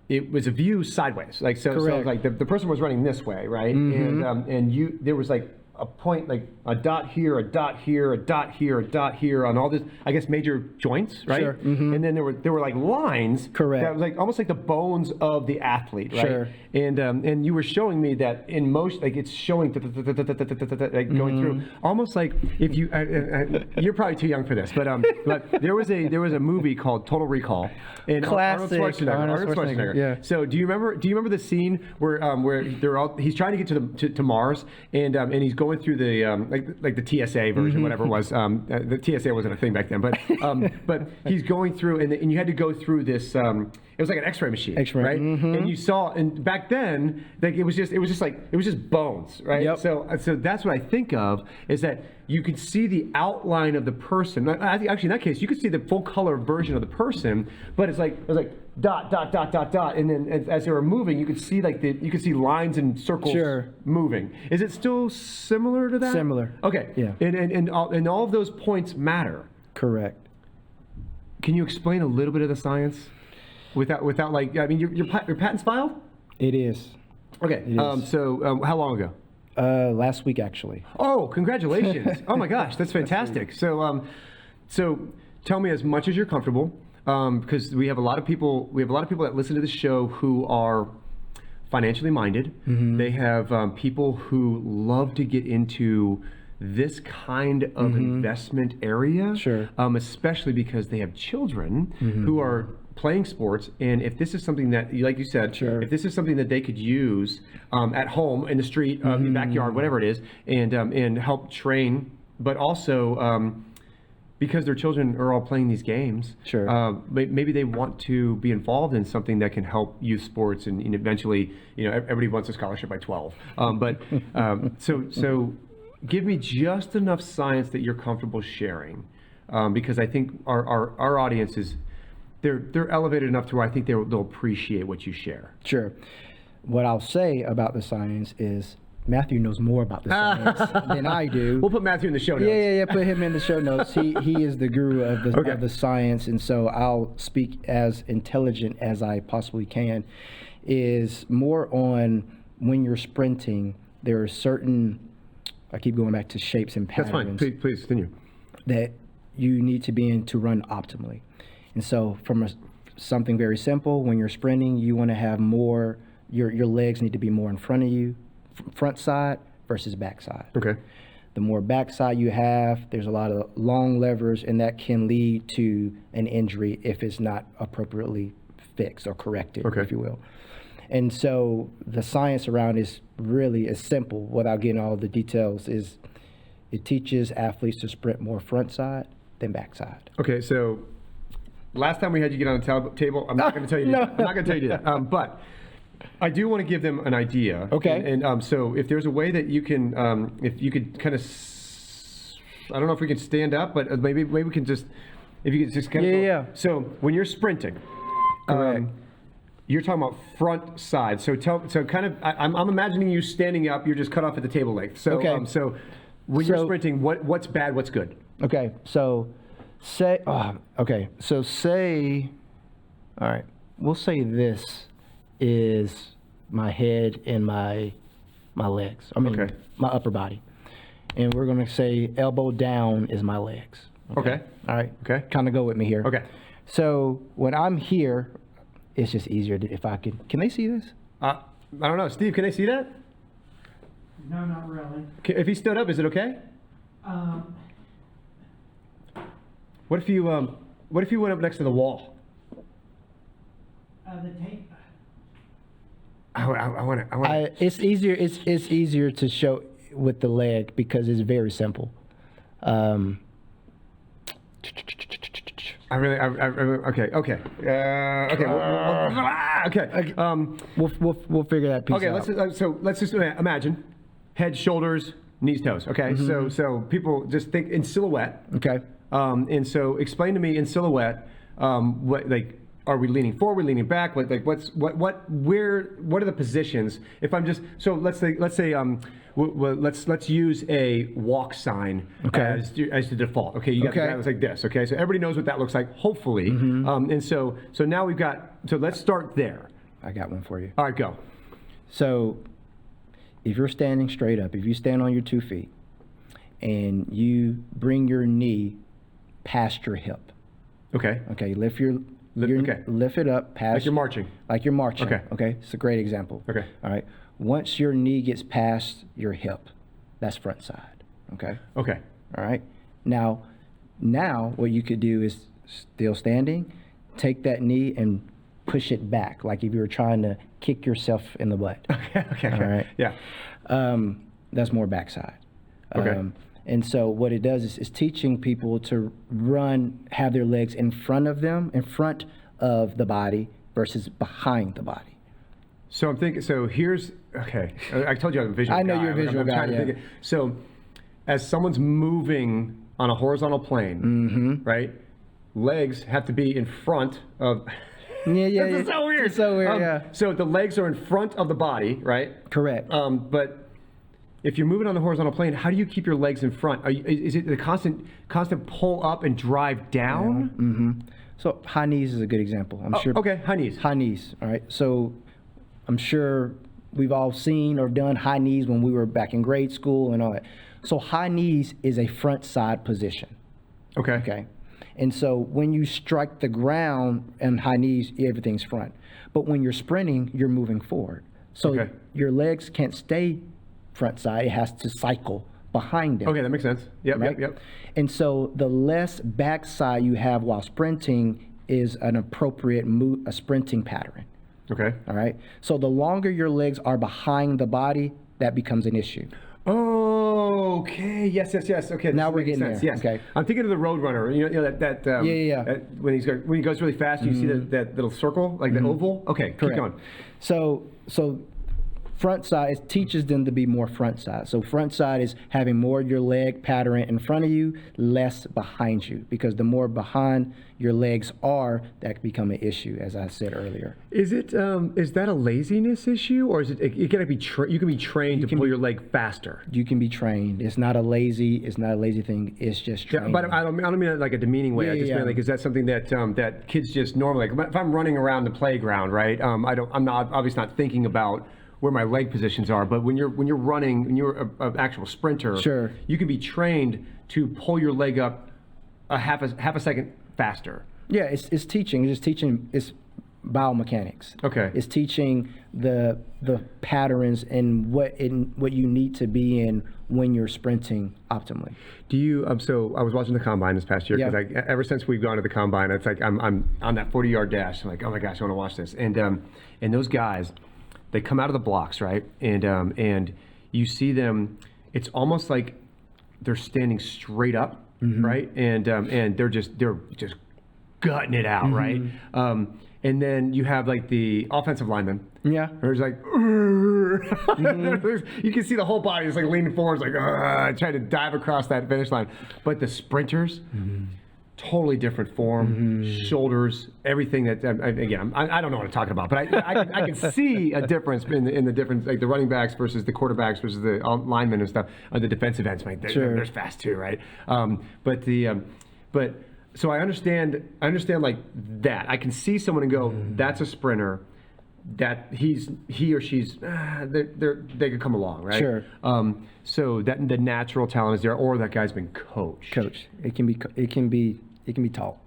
view sideways, like so like the person was running this way, right, and there was like a point, like a dot here, a dot here, a dot here, a dot here on all this, I guess, major joints, right? Sure. And then there were like lines. Correct. That was like almost like the bones of the athlete, right? Sure. And you were showing me that in motion, like it's showing like going through, almost like if you you're probably too young for this, but there was a movie called Total Recall, and Classic. Arnold Schwarzenegger. Yeah. So do you remember the scene where he's trying to get to Mars, and he's going through the like the TSA version, whatever it was. The TSA wasn't a thing back then, but he's going through, and you had to go through this. It was like an X-ray machine, right? And you saw, and back then, like it was just bones, right? Yep. So that's what I think of, is that you could see the outline of the person. Actually, in that case, you could see the full color version of the person, but it was like dot dot dot dot dot, and then as they were moving, you could see lines and circles moving. Is it still similar to that? Similar. Okay. Yeah. And all of those points matter. Correct. Can you explain a little bit of the science? Without like, I mean, your patent's filed? It is. Okay. It is. So how long ago? Last week, actually. Oh, congratulations! Oh my gosh, that's fantastic. So tell me as much as you're comfortable, because we have a lot of people that listen to the show who are financially minded. They have people who love to get into this kind of investment area, especially because they have children who are playing sports, and if this is something that, like you said, if this is something that they could use at home, in the street, in the backyard, whatever it is, and help train, but also because their children are all playing these games, maybe they want to be involved in something that can help youth sports, and eventually, everybody wants a scholarship by 12. So give me just enough science that you're comfortable sharing, because I think our audience is, they're elevated enough to where I think they'll appreciate what you share. Sure. What I'll say about the science is Matthew knows more about the science than I do. We'll put Matthew in the show notes. Yeah. Put him in the show notes. He is the guru of the science, and so I'll speak as intelligent as I possibly can. Is more on when you're sprinting, there are certain, I keep going back to shapes and patterns. That's fine. Please continue. That you need to be in to run optimally. And so from something very simple, when you're sprinting, you want to have more, your legs need to be more in front of you, front side versus back side. Okay. The more back side you have, there's a lot of long levers, and that can lead to an injury if it's not appropriately fixed or corrected, if you will. And so the science around is really as simple, without getting all the details, is it teaches athletes to sprint more front side than back side. Okay, so last time we had you get on the table, I'm not going to tell you. I'm not going to tell you that. But I do want to give them an idea. Okay. And so if there's a way that you can, if you could kind of, I don't know if we can stand up, but maybe we can just, if you could just kind of. Yeah. So when you're sprinting, you're talking about front side. So kind of, I'm imagining you standing up. You're just cut off at the table length. So so when you're sprinting, what's bad? What's good? Okay. So say, all right, we'll say this is my head and my legs. I mean, my upper body. And we're going to say elbow down is my legs. Okay. All right. Okay. Kind of go with me here. Okay. So when I'm here, it's just easier if I can they see this? I don't know. Steve, can they see that? No, not really. If he stood up, is it okay? What if you went up next to the wall? The tape. I want to. It's easier. It's easier to show with the leg because it's very simple. Okay. Okay. Okay. We'll figure that piece Okay. out. Let's just imagine head, shoulders, knees, toes. Okay. So people just think in silhouette. Okay. And so explain to me in silhouette, what like. Are we leaning forward? Are we leaning back? What are the positions? If I'm just let's use a walk sign as the default. Okay, you got the guy that's like this. Okay, so everybody knows what that looks like. Hopefully, and so now we've got. So let's start there. I got one for you. All right, go. So if you're standing straight up, if you stand on your 2 feet, and you bring your knee past your hip. Okay. Okay, lift it up past. Like you're marching. Like you're marching. Okay. Okay, it's a great example. Okay. All right. Once your knee gets past your hip, that's front side. Okay. Okay. All right. Now, what you could do is still standing, take that knee and push it back, like if you were trying to kick yourself in the butt. Okay. All right. Yeah. That's more backside. Okay. And so what it does is teaching people to have their legs in front of the body versus behind the body. So I'm thinking, I told you I'm a visual guy. I know you're a visual guy, yeah. So as someone's moving on a horizontal plane, right, legs have to be in front of... Yeah. This is so weird. It's so weird, yeah. So the legs are in front of the body, right? Correct. But if you're moving on the horizontal plane, how do you keep your legs in front? Is it the constant pull up and drive down? Yeah. Mm-hmm. So high knees is a good example. I'm sure. Okay, high knees. High knees. All right. So I'm sure we've all seen or done high knees when we were back in grade school and all that. So high knees is a front side position. Okay. Okay. And so when you strike the ground and high knees, everything's front. But when you're sprinting, you're moving forward. So your legs can't stay front side. It has to cycle behind them. Okay, that makes sense. Yep. And so the less backside you have while sprinting is an appropriate a sprinting pattern. Okay. All right. So the longer your legs are behind the body, that becomes an issue. Oh, okay. Yes. Okay. Now we're getting sense. there. Yes. Okay. I'm thinking of the Road Runner. You know that. When he goes really fast, you see that little circle, like the oval. Okay. Correct. Keep going. So front side, it teaches them to be more front side. So front side is having more of your leg pattern in front of you, less behind you, because the more behind your legs are, that can become an issue, as I said earlier. Is it is that a laziness issue, or is it you can be trained to pull your leg faster? You can be trained. It's not a lazy thing. It's just training. Yeah, but I don't mean it like a demeaning way. I just mean like, is that something that that kids just normally, like if I'm running around the playground, right? I'm not obviously not thinking about where my leg positions are, but when you're running, when you're an actual sprinter, sure, you can be trained to pull your leg up a half a second faster. Yeah, it's teaching. It's biomechanics. Okay. It's teaching the patterns and what you need to be in when you're sprinting optimally. Do you? So I was watching the combine this past year because ever since we've gone to the combine, it's like I'm on that 40-yard dash. I'm like, oh my gosh, I want to watch this. And those guys, they come out of the blocks, right? And you see them. It's almost like they're standing straight up, right? And they're just gutting it out, right? And then you have like the offensive lineman. Yeah. Who's like, you can see the whole body is like leaning forward, it's like trying to dive across that finish line. But the sprinters, totally different form, shoulders, everything that. Again, I don't know what I'm talking about, but I can see a difference in the difference, like the running backs versus the quarterbacks versus the linemen and stuff. The defensive ends, like they're fast too, right? So I understand like that. I can see someone and go, that's a sprinter. That he or she's they could come along, right? Sure. So that the natural talent is there, or that guy's been coached. It can be taught,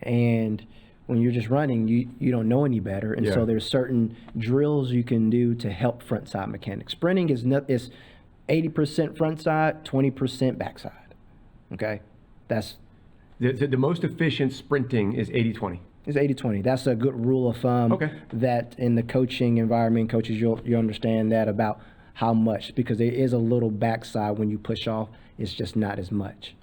and when you're just running, you don't know any better, and so there's certain drills you can do to help front side mechanics. Sprinting is 80% front side, 20% backside. Okay, that's the most efficient sprinting is 80-20. It's 80-20. That's a good rule of thumb. Okay. That in the coaching environment, coaches, you'll understand that about how much, because there is a little backside when you push off. It's just not as much.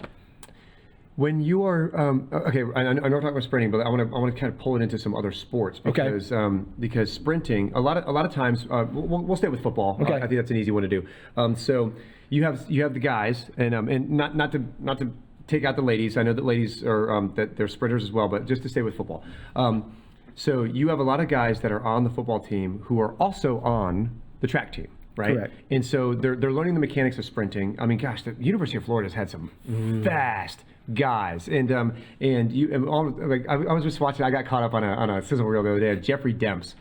When you are okay, I know we're talking about sprinting, but I want to kind of pull it into some other sports because because sprinting a lot of times we'll stay with football. Okay. I think that's an easy one to do. So you have the guys and not to take out the ladies. I know that ladies are that they're sprinters as well, but just to stay with football. So you have a lot of guys that are on the football team who are also on the track team. Right? Correct. And so they're learning the mechanics of sprinting. I mean, gosh, the University of Florida has had some fast guys, and I was just watching. I got caught up on a sizzle reel the other day. Jeffrey Demps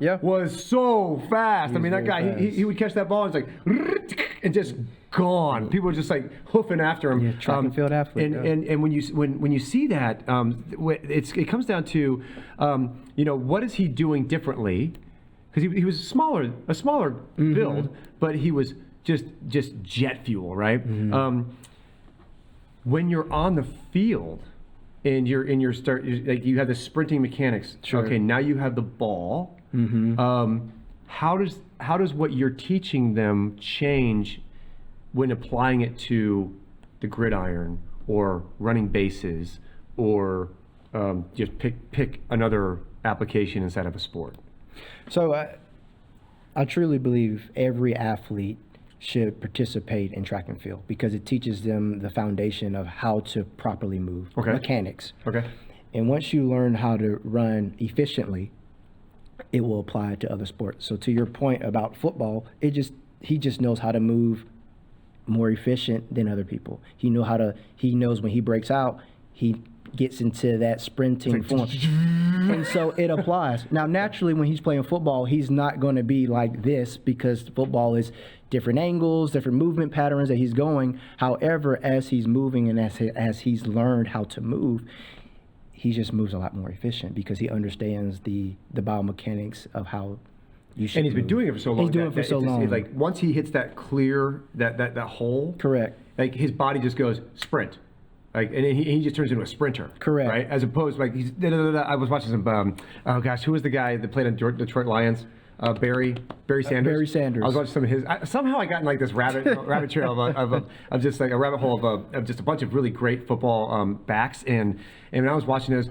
Yeah. was so fast. I mean, that guy he would catch that ball and it's like and just gone. People were just like hoofing after him. Yeah, track and field athlete. And when you see that, it comes down to what is he doing differently? Because he was a smaller build, but he was just jet fuel, right? When you're on the field and you have the sprinting mechanics. Sure. Okay, now you have the ball. How does what you're teaching them change when applying it to the gridiron or running bases or just pick another application inside of a sport? So I truly believe every athlete should participate in track and field because it teaches them the foundation of how to properly move, mechanics. Okay. And once you learn how to run efficiently, it will apply to other sports. So to your point about football, he just knows how to move more efficient than other people. He knows when he breaks out, he gets into that sprinting form. And so it applies. Now, naturally, when he's playing football, he's not going to be like this because football is different angles, different movement patterns that he's going. However, as he's moving and as he's learned how to move, he just moves a lot more efficient because he understands the biomechanics of how you should And he's been doing it for so long. He's doing it for so long. Like once he hits that clear, that hole. Correct. Like his body just goes sprint. Like, and he just turns into a sprinter. Correct. Right? As opposed to like, I was watching some, oh gosh, who was the guy that played on Detroit Lions? Barry Sanders. Barry Sanders. I was watching some of his. Somehow I got in like this rabbit trail of just like a rabbit hole of just a bunch of really great football backs. And when I was watching those,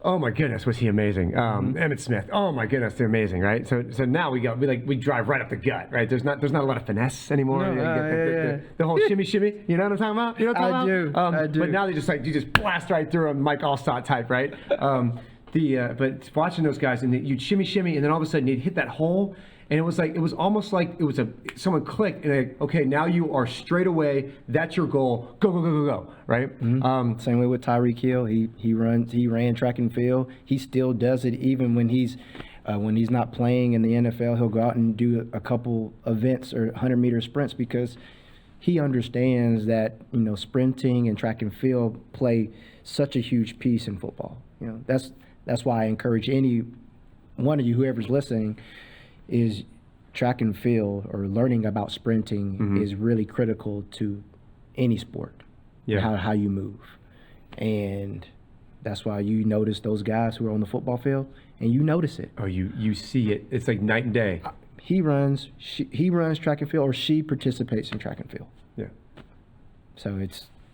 oh my goodness, was he amazing? Emmitt Smith. Oh my goodness, they're amazing, right? So now we drive right up the gut, right? There's not a lot of finesse anymore. No, the whole shimmy. You know what I'm talking about? You know what I'm talking about? I do. But now you just blast right through them, Mike Allstott type, right? But watching those guys and you'd shimmy, and then all of a sudden you'd hit that hole, and it was almost like someone clicked and okay, now you are straight away. That's your goal. Go, right? Same way with Tyreek Hill. He ran track and field. He still does it even when he's not playing in the NFL. He'll go out and do a couple events or 100-meter sprints because he understands that sprinting and track and field play such a huge piece in football. That's why I encourage any one of you, whoever's listening, is track and field or learning about sprinting is really critical to any sport. Yeah. How you move. And that's why you notice those guys who are on the football field and you notice it. Oh, you see it. It's like night and day. He runs track and field or she participates in track and field. Yeah. So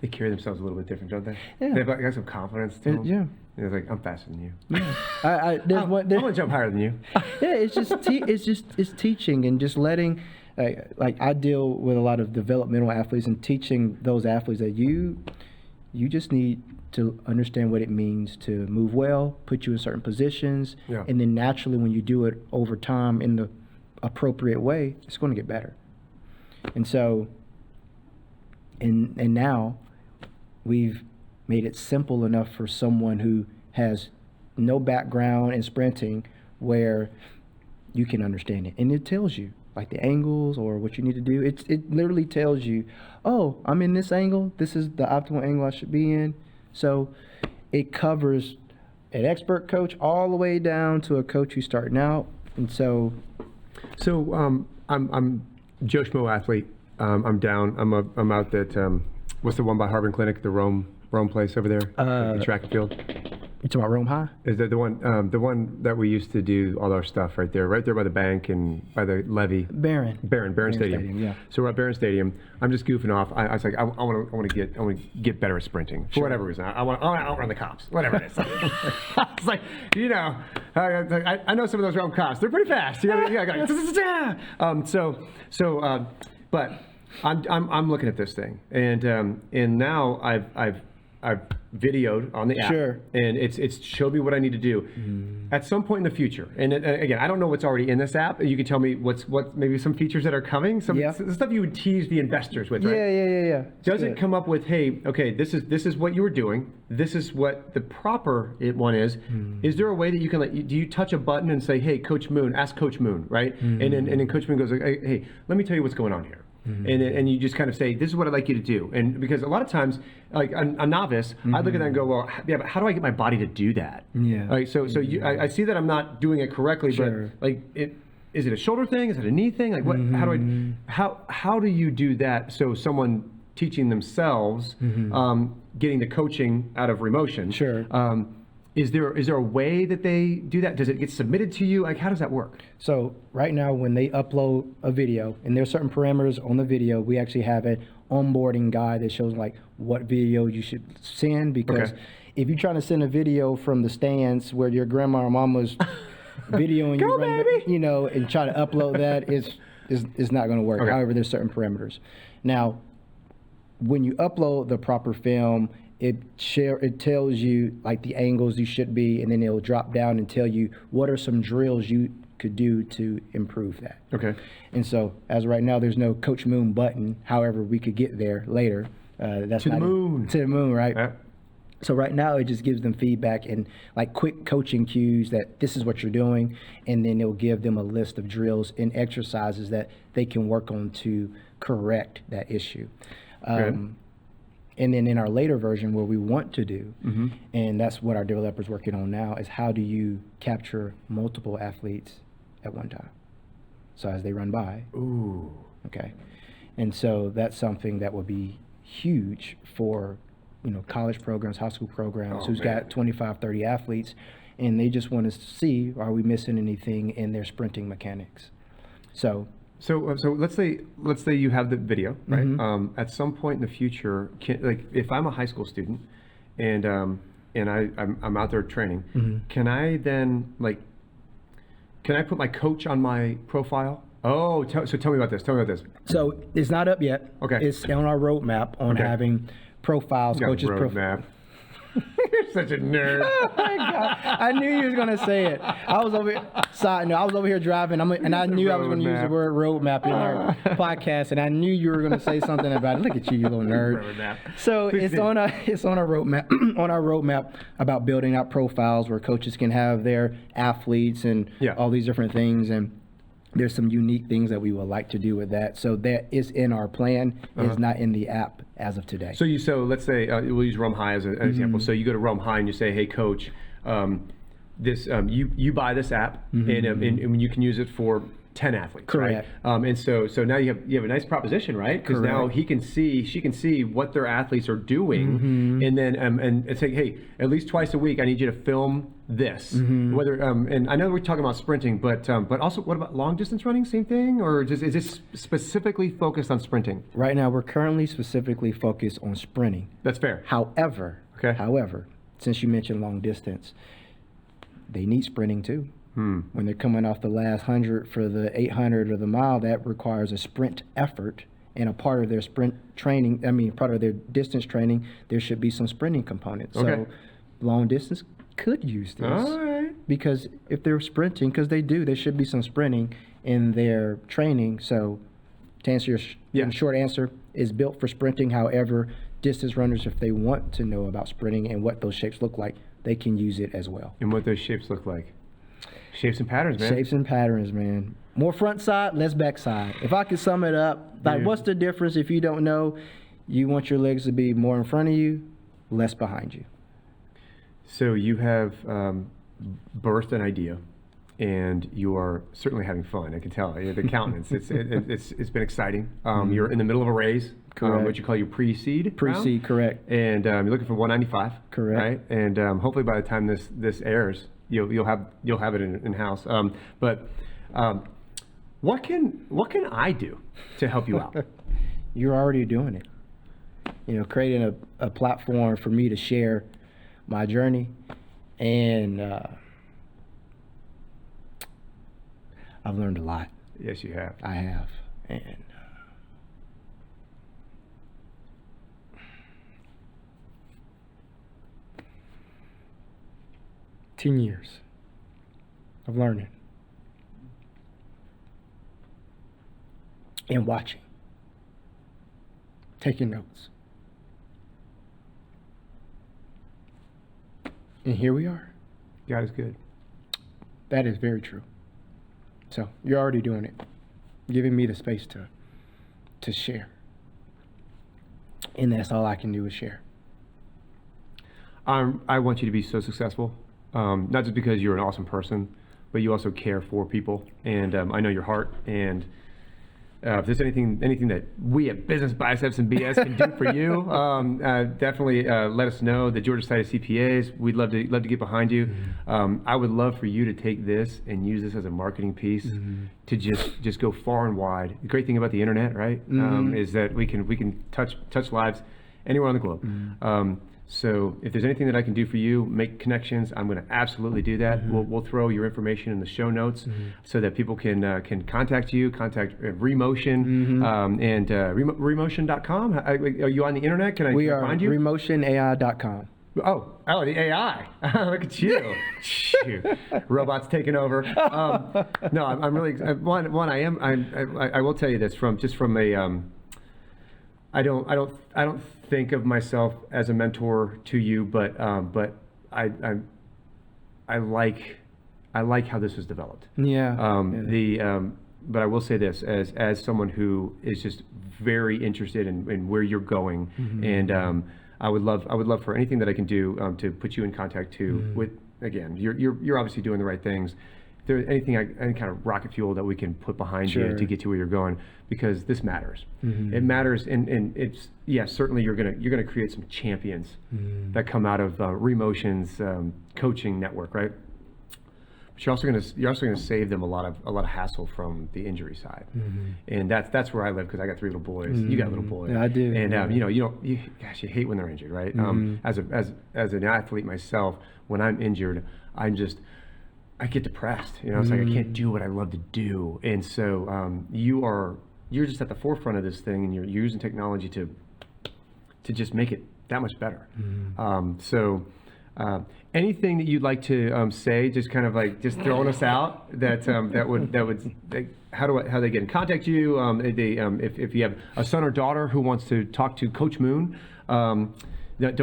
they carry themselves a little bit different, don't they? Yeah. They've got some confidence to them. Yeah. And it's like, I'm faster than you. Yeah. I want to jump higher than you. Yeah, it's teaching and just letting. Like I deal with a lot of developmental athletes and teaching those athletes that you just need to understand what it means to move well, put you in certain positions, and then naturally when you do it over time in the appropriate way, it's going to get better. And so, and now we've made it simple enough for someone who has no background in sprinting where you can understand it. And it tells you, like the angles or what you need to do. It literally tells you, oh, I'm in this angle. This is the optimal angle I should be in. So it covers an expert coach all the way down to a coach who's starting out. And so I'm Joe Schmo athlete. I'm down. I'm out at what's the one by Harbin Clinic, the Rome Rome place over there, the track and field. You talking about Rome High? Is that the one that we used to do all our stuff right there by the bank and by the levee? Barron Stadium. Yeah. So we're at Barron Stadium. I'm just goofing off. I was like, I want to get better at sprinting for whatever reason. I want to outrun the cops, whatever it is. It's like, you know, I know some of those Rome cops. They're pretty fast. But I'm looking at this thing, and now I've videoed on the app, Sure. and it's showed me what I need to do. At some point in the future, and again, I don't know what's already in this app. You can tell me what maybe some features that are coming, some stuff you would tease the investors with, right? Yeah. Does it come up with, hey, okay, this is what you were doing. This is what the proper one is. Is there a way that you can do you touch a button and say, hey, Coach Moon, ask Coach Moon, right? And then Coach Moon goes, hey, let me tell you what's going on here. And you just kind of say, this is what I'd like you to do. And because a lot of times, like a novice, I look at that and go, well, yeah, but how do I get my body to do that? Yeah. Like, so I see that I'm not doing it correctly, Sure. but like, is it a shoulder thing? Is it a knee thing? Like, what? How do you do that? So someone teaching themselves, getting the coaching out of Remotion. Sure. Is there a way that they do that? Does it get submitted to you? Like, how does that work? So right now, when they upload a video, and there's certain parameters on the video, we actually have an onboarding guide that shows like what video you should send. Because if you're trying to send a video from the stands where your grandma or mama's videoing you, baby! And try to upload that is not going to work. Okay. However, there's certain parameters. Now, when you upload the proper film, it tells you like the angles you should be, and then it'll drop down and tell you what are some drills you could do to improve that. Okay. And so as right now, there's no Coach Moon button. However, we could get there later. That's To the moon, right? Yeah. So right now, it just gives them feedback and like quick coaching cues that this is what you're doing, and then it'll give them a list of drills and exercises that they can work on to correct that issue. And then in our later version, what we want to do, and that's what our developer's working on now, is how do you capture multiple athletes at one time? So as they run by. Ooh. Okay. And so that's something that would be huge for, college programs, high school programs, who's got 25, 30 athletes, and they just want to see, are we missing anything in their sprinting mechanics? So let's say you have the video, right? At some point in the future, if I'm a high school student, and I'm out there training, can I then can I put my coach on my profile? Oh, so tell me about this. So it's not up yet. Okay. It's on our roadmap on having profiles, coaches. Roadmap. You're such a nerd. Oh my God! I knew you was gonna say it. I was over here driving, and I knew I was gonna use the word roadmap in our podcast, and I knew you were gonna say something about it. Look at you, you little nerd. Roadmap. So it's on our roadmap on our roadmap about building out profiles where coaches can have their athletes and all these different things, and there's some unique things that we would like to do with that. So that is in our plan. It's not in the app as of today. So let's say we'll use Rome High as an example. So you go to Rome High and you say, hey, coach, you buy this app and you can use it for 10 athletes. Correct. Right? And so now you have a nice proposition, right? Because now she can see what their athletes are doing, and then and it's like, hey, at least twice a week I need you to film this. Whether and I know we're talking about sprinting, but also what about long distance running? Same thing, or is this specifically focused on sprinting? Right now, we're currently specifically focused on sprinting. That's fair. However, since you mentioned long distance, they need sprinting too. When they're coming off the last 100 for the 800 or the mile, that requires a sprint effort, and a part of their sprint training, part of their distance training, there should be some sprinting components. So long distance could use this. All right. Because if they're sprinting, because there should be some sprinting in their training. So to answer your short answer, is built for sprinting. However, distance runners, if they want to know about sprinting and what those shapes look like, they can use it as well. And what those shapes look like? Shapes and patterns, man. Shapes and patterns, man. More front side, less back side. If I could sum it up, what's the difference if you don't know? You want your legs to be more in front of you, less behind you. So you have birthed an idea, and you are certainly having fun. I can tell. The countenance. It's been exciting. You're in the middle of a raise. Correct. What you call your pre-seed. Pre-seed, correct. And you're looking for 195. Correct. Right. And hopefully by the time this airs, you'll have it in house. But what can I do to help you out? You're already doing it. Creating a platform for me to share my journey, and I've learned a lot. Yes, you have. I have, and 10 years of learning and watching, taking notes. And here we are. God is good. That is very true. So you're already doing it, giving me the space to share. And that's all I can do is share. I want you to be so successful, not just because you're an awesome person, but you also care for people. And I know your heart. And if there's anything that we at Business Biceps and BS can do for you, definitely let us know. The Georgia Side of CPAs, we'd love to get behind you. I would love for you to take this and use this as a marketing piece to just go far and wide. The great thing about the internet, right, is that we can touch lives anywhere on the globe. So if there's anything that I can do for you, make connections, I'm going to absolutely do that. We'll throw your information in the show notes so that people can contact you, contact Remotion, and Remotion.com. Are you on the internet? Can I find you? We are RemotionAI.com. Oh, the AI. Look at you. Shoot. Robots taking over. No, I'm really, I will tell you this from a, I don't think of myself as a mentor to you, but I like how this was developed. Yeah. But I will say this as someone who is just very interested in where you're going, and I would love for anything that I can do to put you in contact with. Again, you're obviously doing the right things. If there's any kind of rocket fuel that we can put behind you to get to where you're going, because this matters. It matters, and it's certainly you're gonna create some champions that come out of Remotion's coaching network, right? But you're also gonna save them a lot of hassle from the injury side, and that's where I live, because I got 3 little boys. You got little boys. Yeah, I do. And you hate when they're injured, right? As an athlete myself, when I'm injured, I get depressed. It's like I can't do what I love to do. And so you're just at the forefront of this thing, and you're using technology to just make it that much better. So anything that you'd like to say, just kind of like just throwing us out that would how they get in contact you, if you have a son or daughter who wants to talk to Coach Moon, don't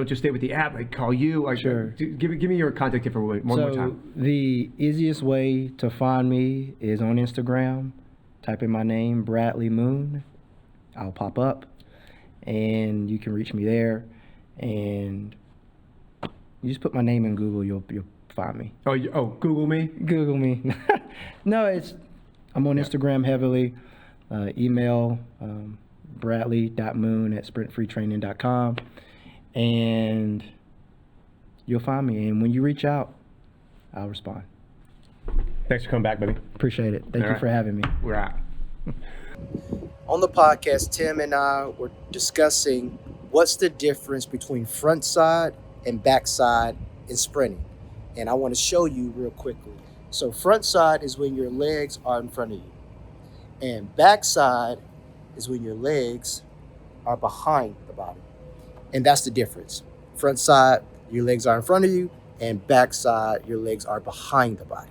just stay with the app. Like, call you. Sure. Give me your contact info one more time. The easiest way to find me is on Instagram. Type in my name, Bradley Moon. I'll pop up, and you can reach me there. And you just put my name in Google. You'll find me. Google me. Google me. No, I'm on Instagram heavily. Email bradley.moon@sprintfreetraining.com. And you'll find me. And when you reach out, I'll respond. Thanks for coming back, baby. Appreciate it. Thank you for having me. We're out. On the podcast, Tim and I were discussing what's the difference between front side and back side in sprinting. And I want to show you real quickly. So front side is when your legs are in front of you. And back side is when your legs are behind the body. And that's the difference. Front side, your legs are in front of you, and back side, your legs are behind the body.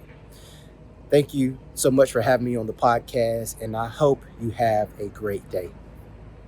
Thank you so much for having me on the podcast, and I hope you have a great day.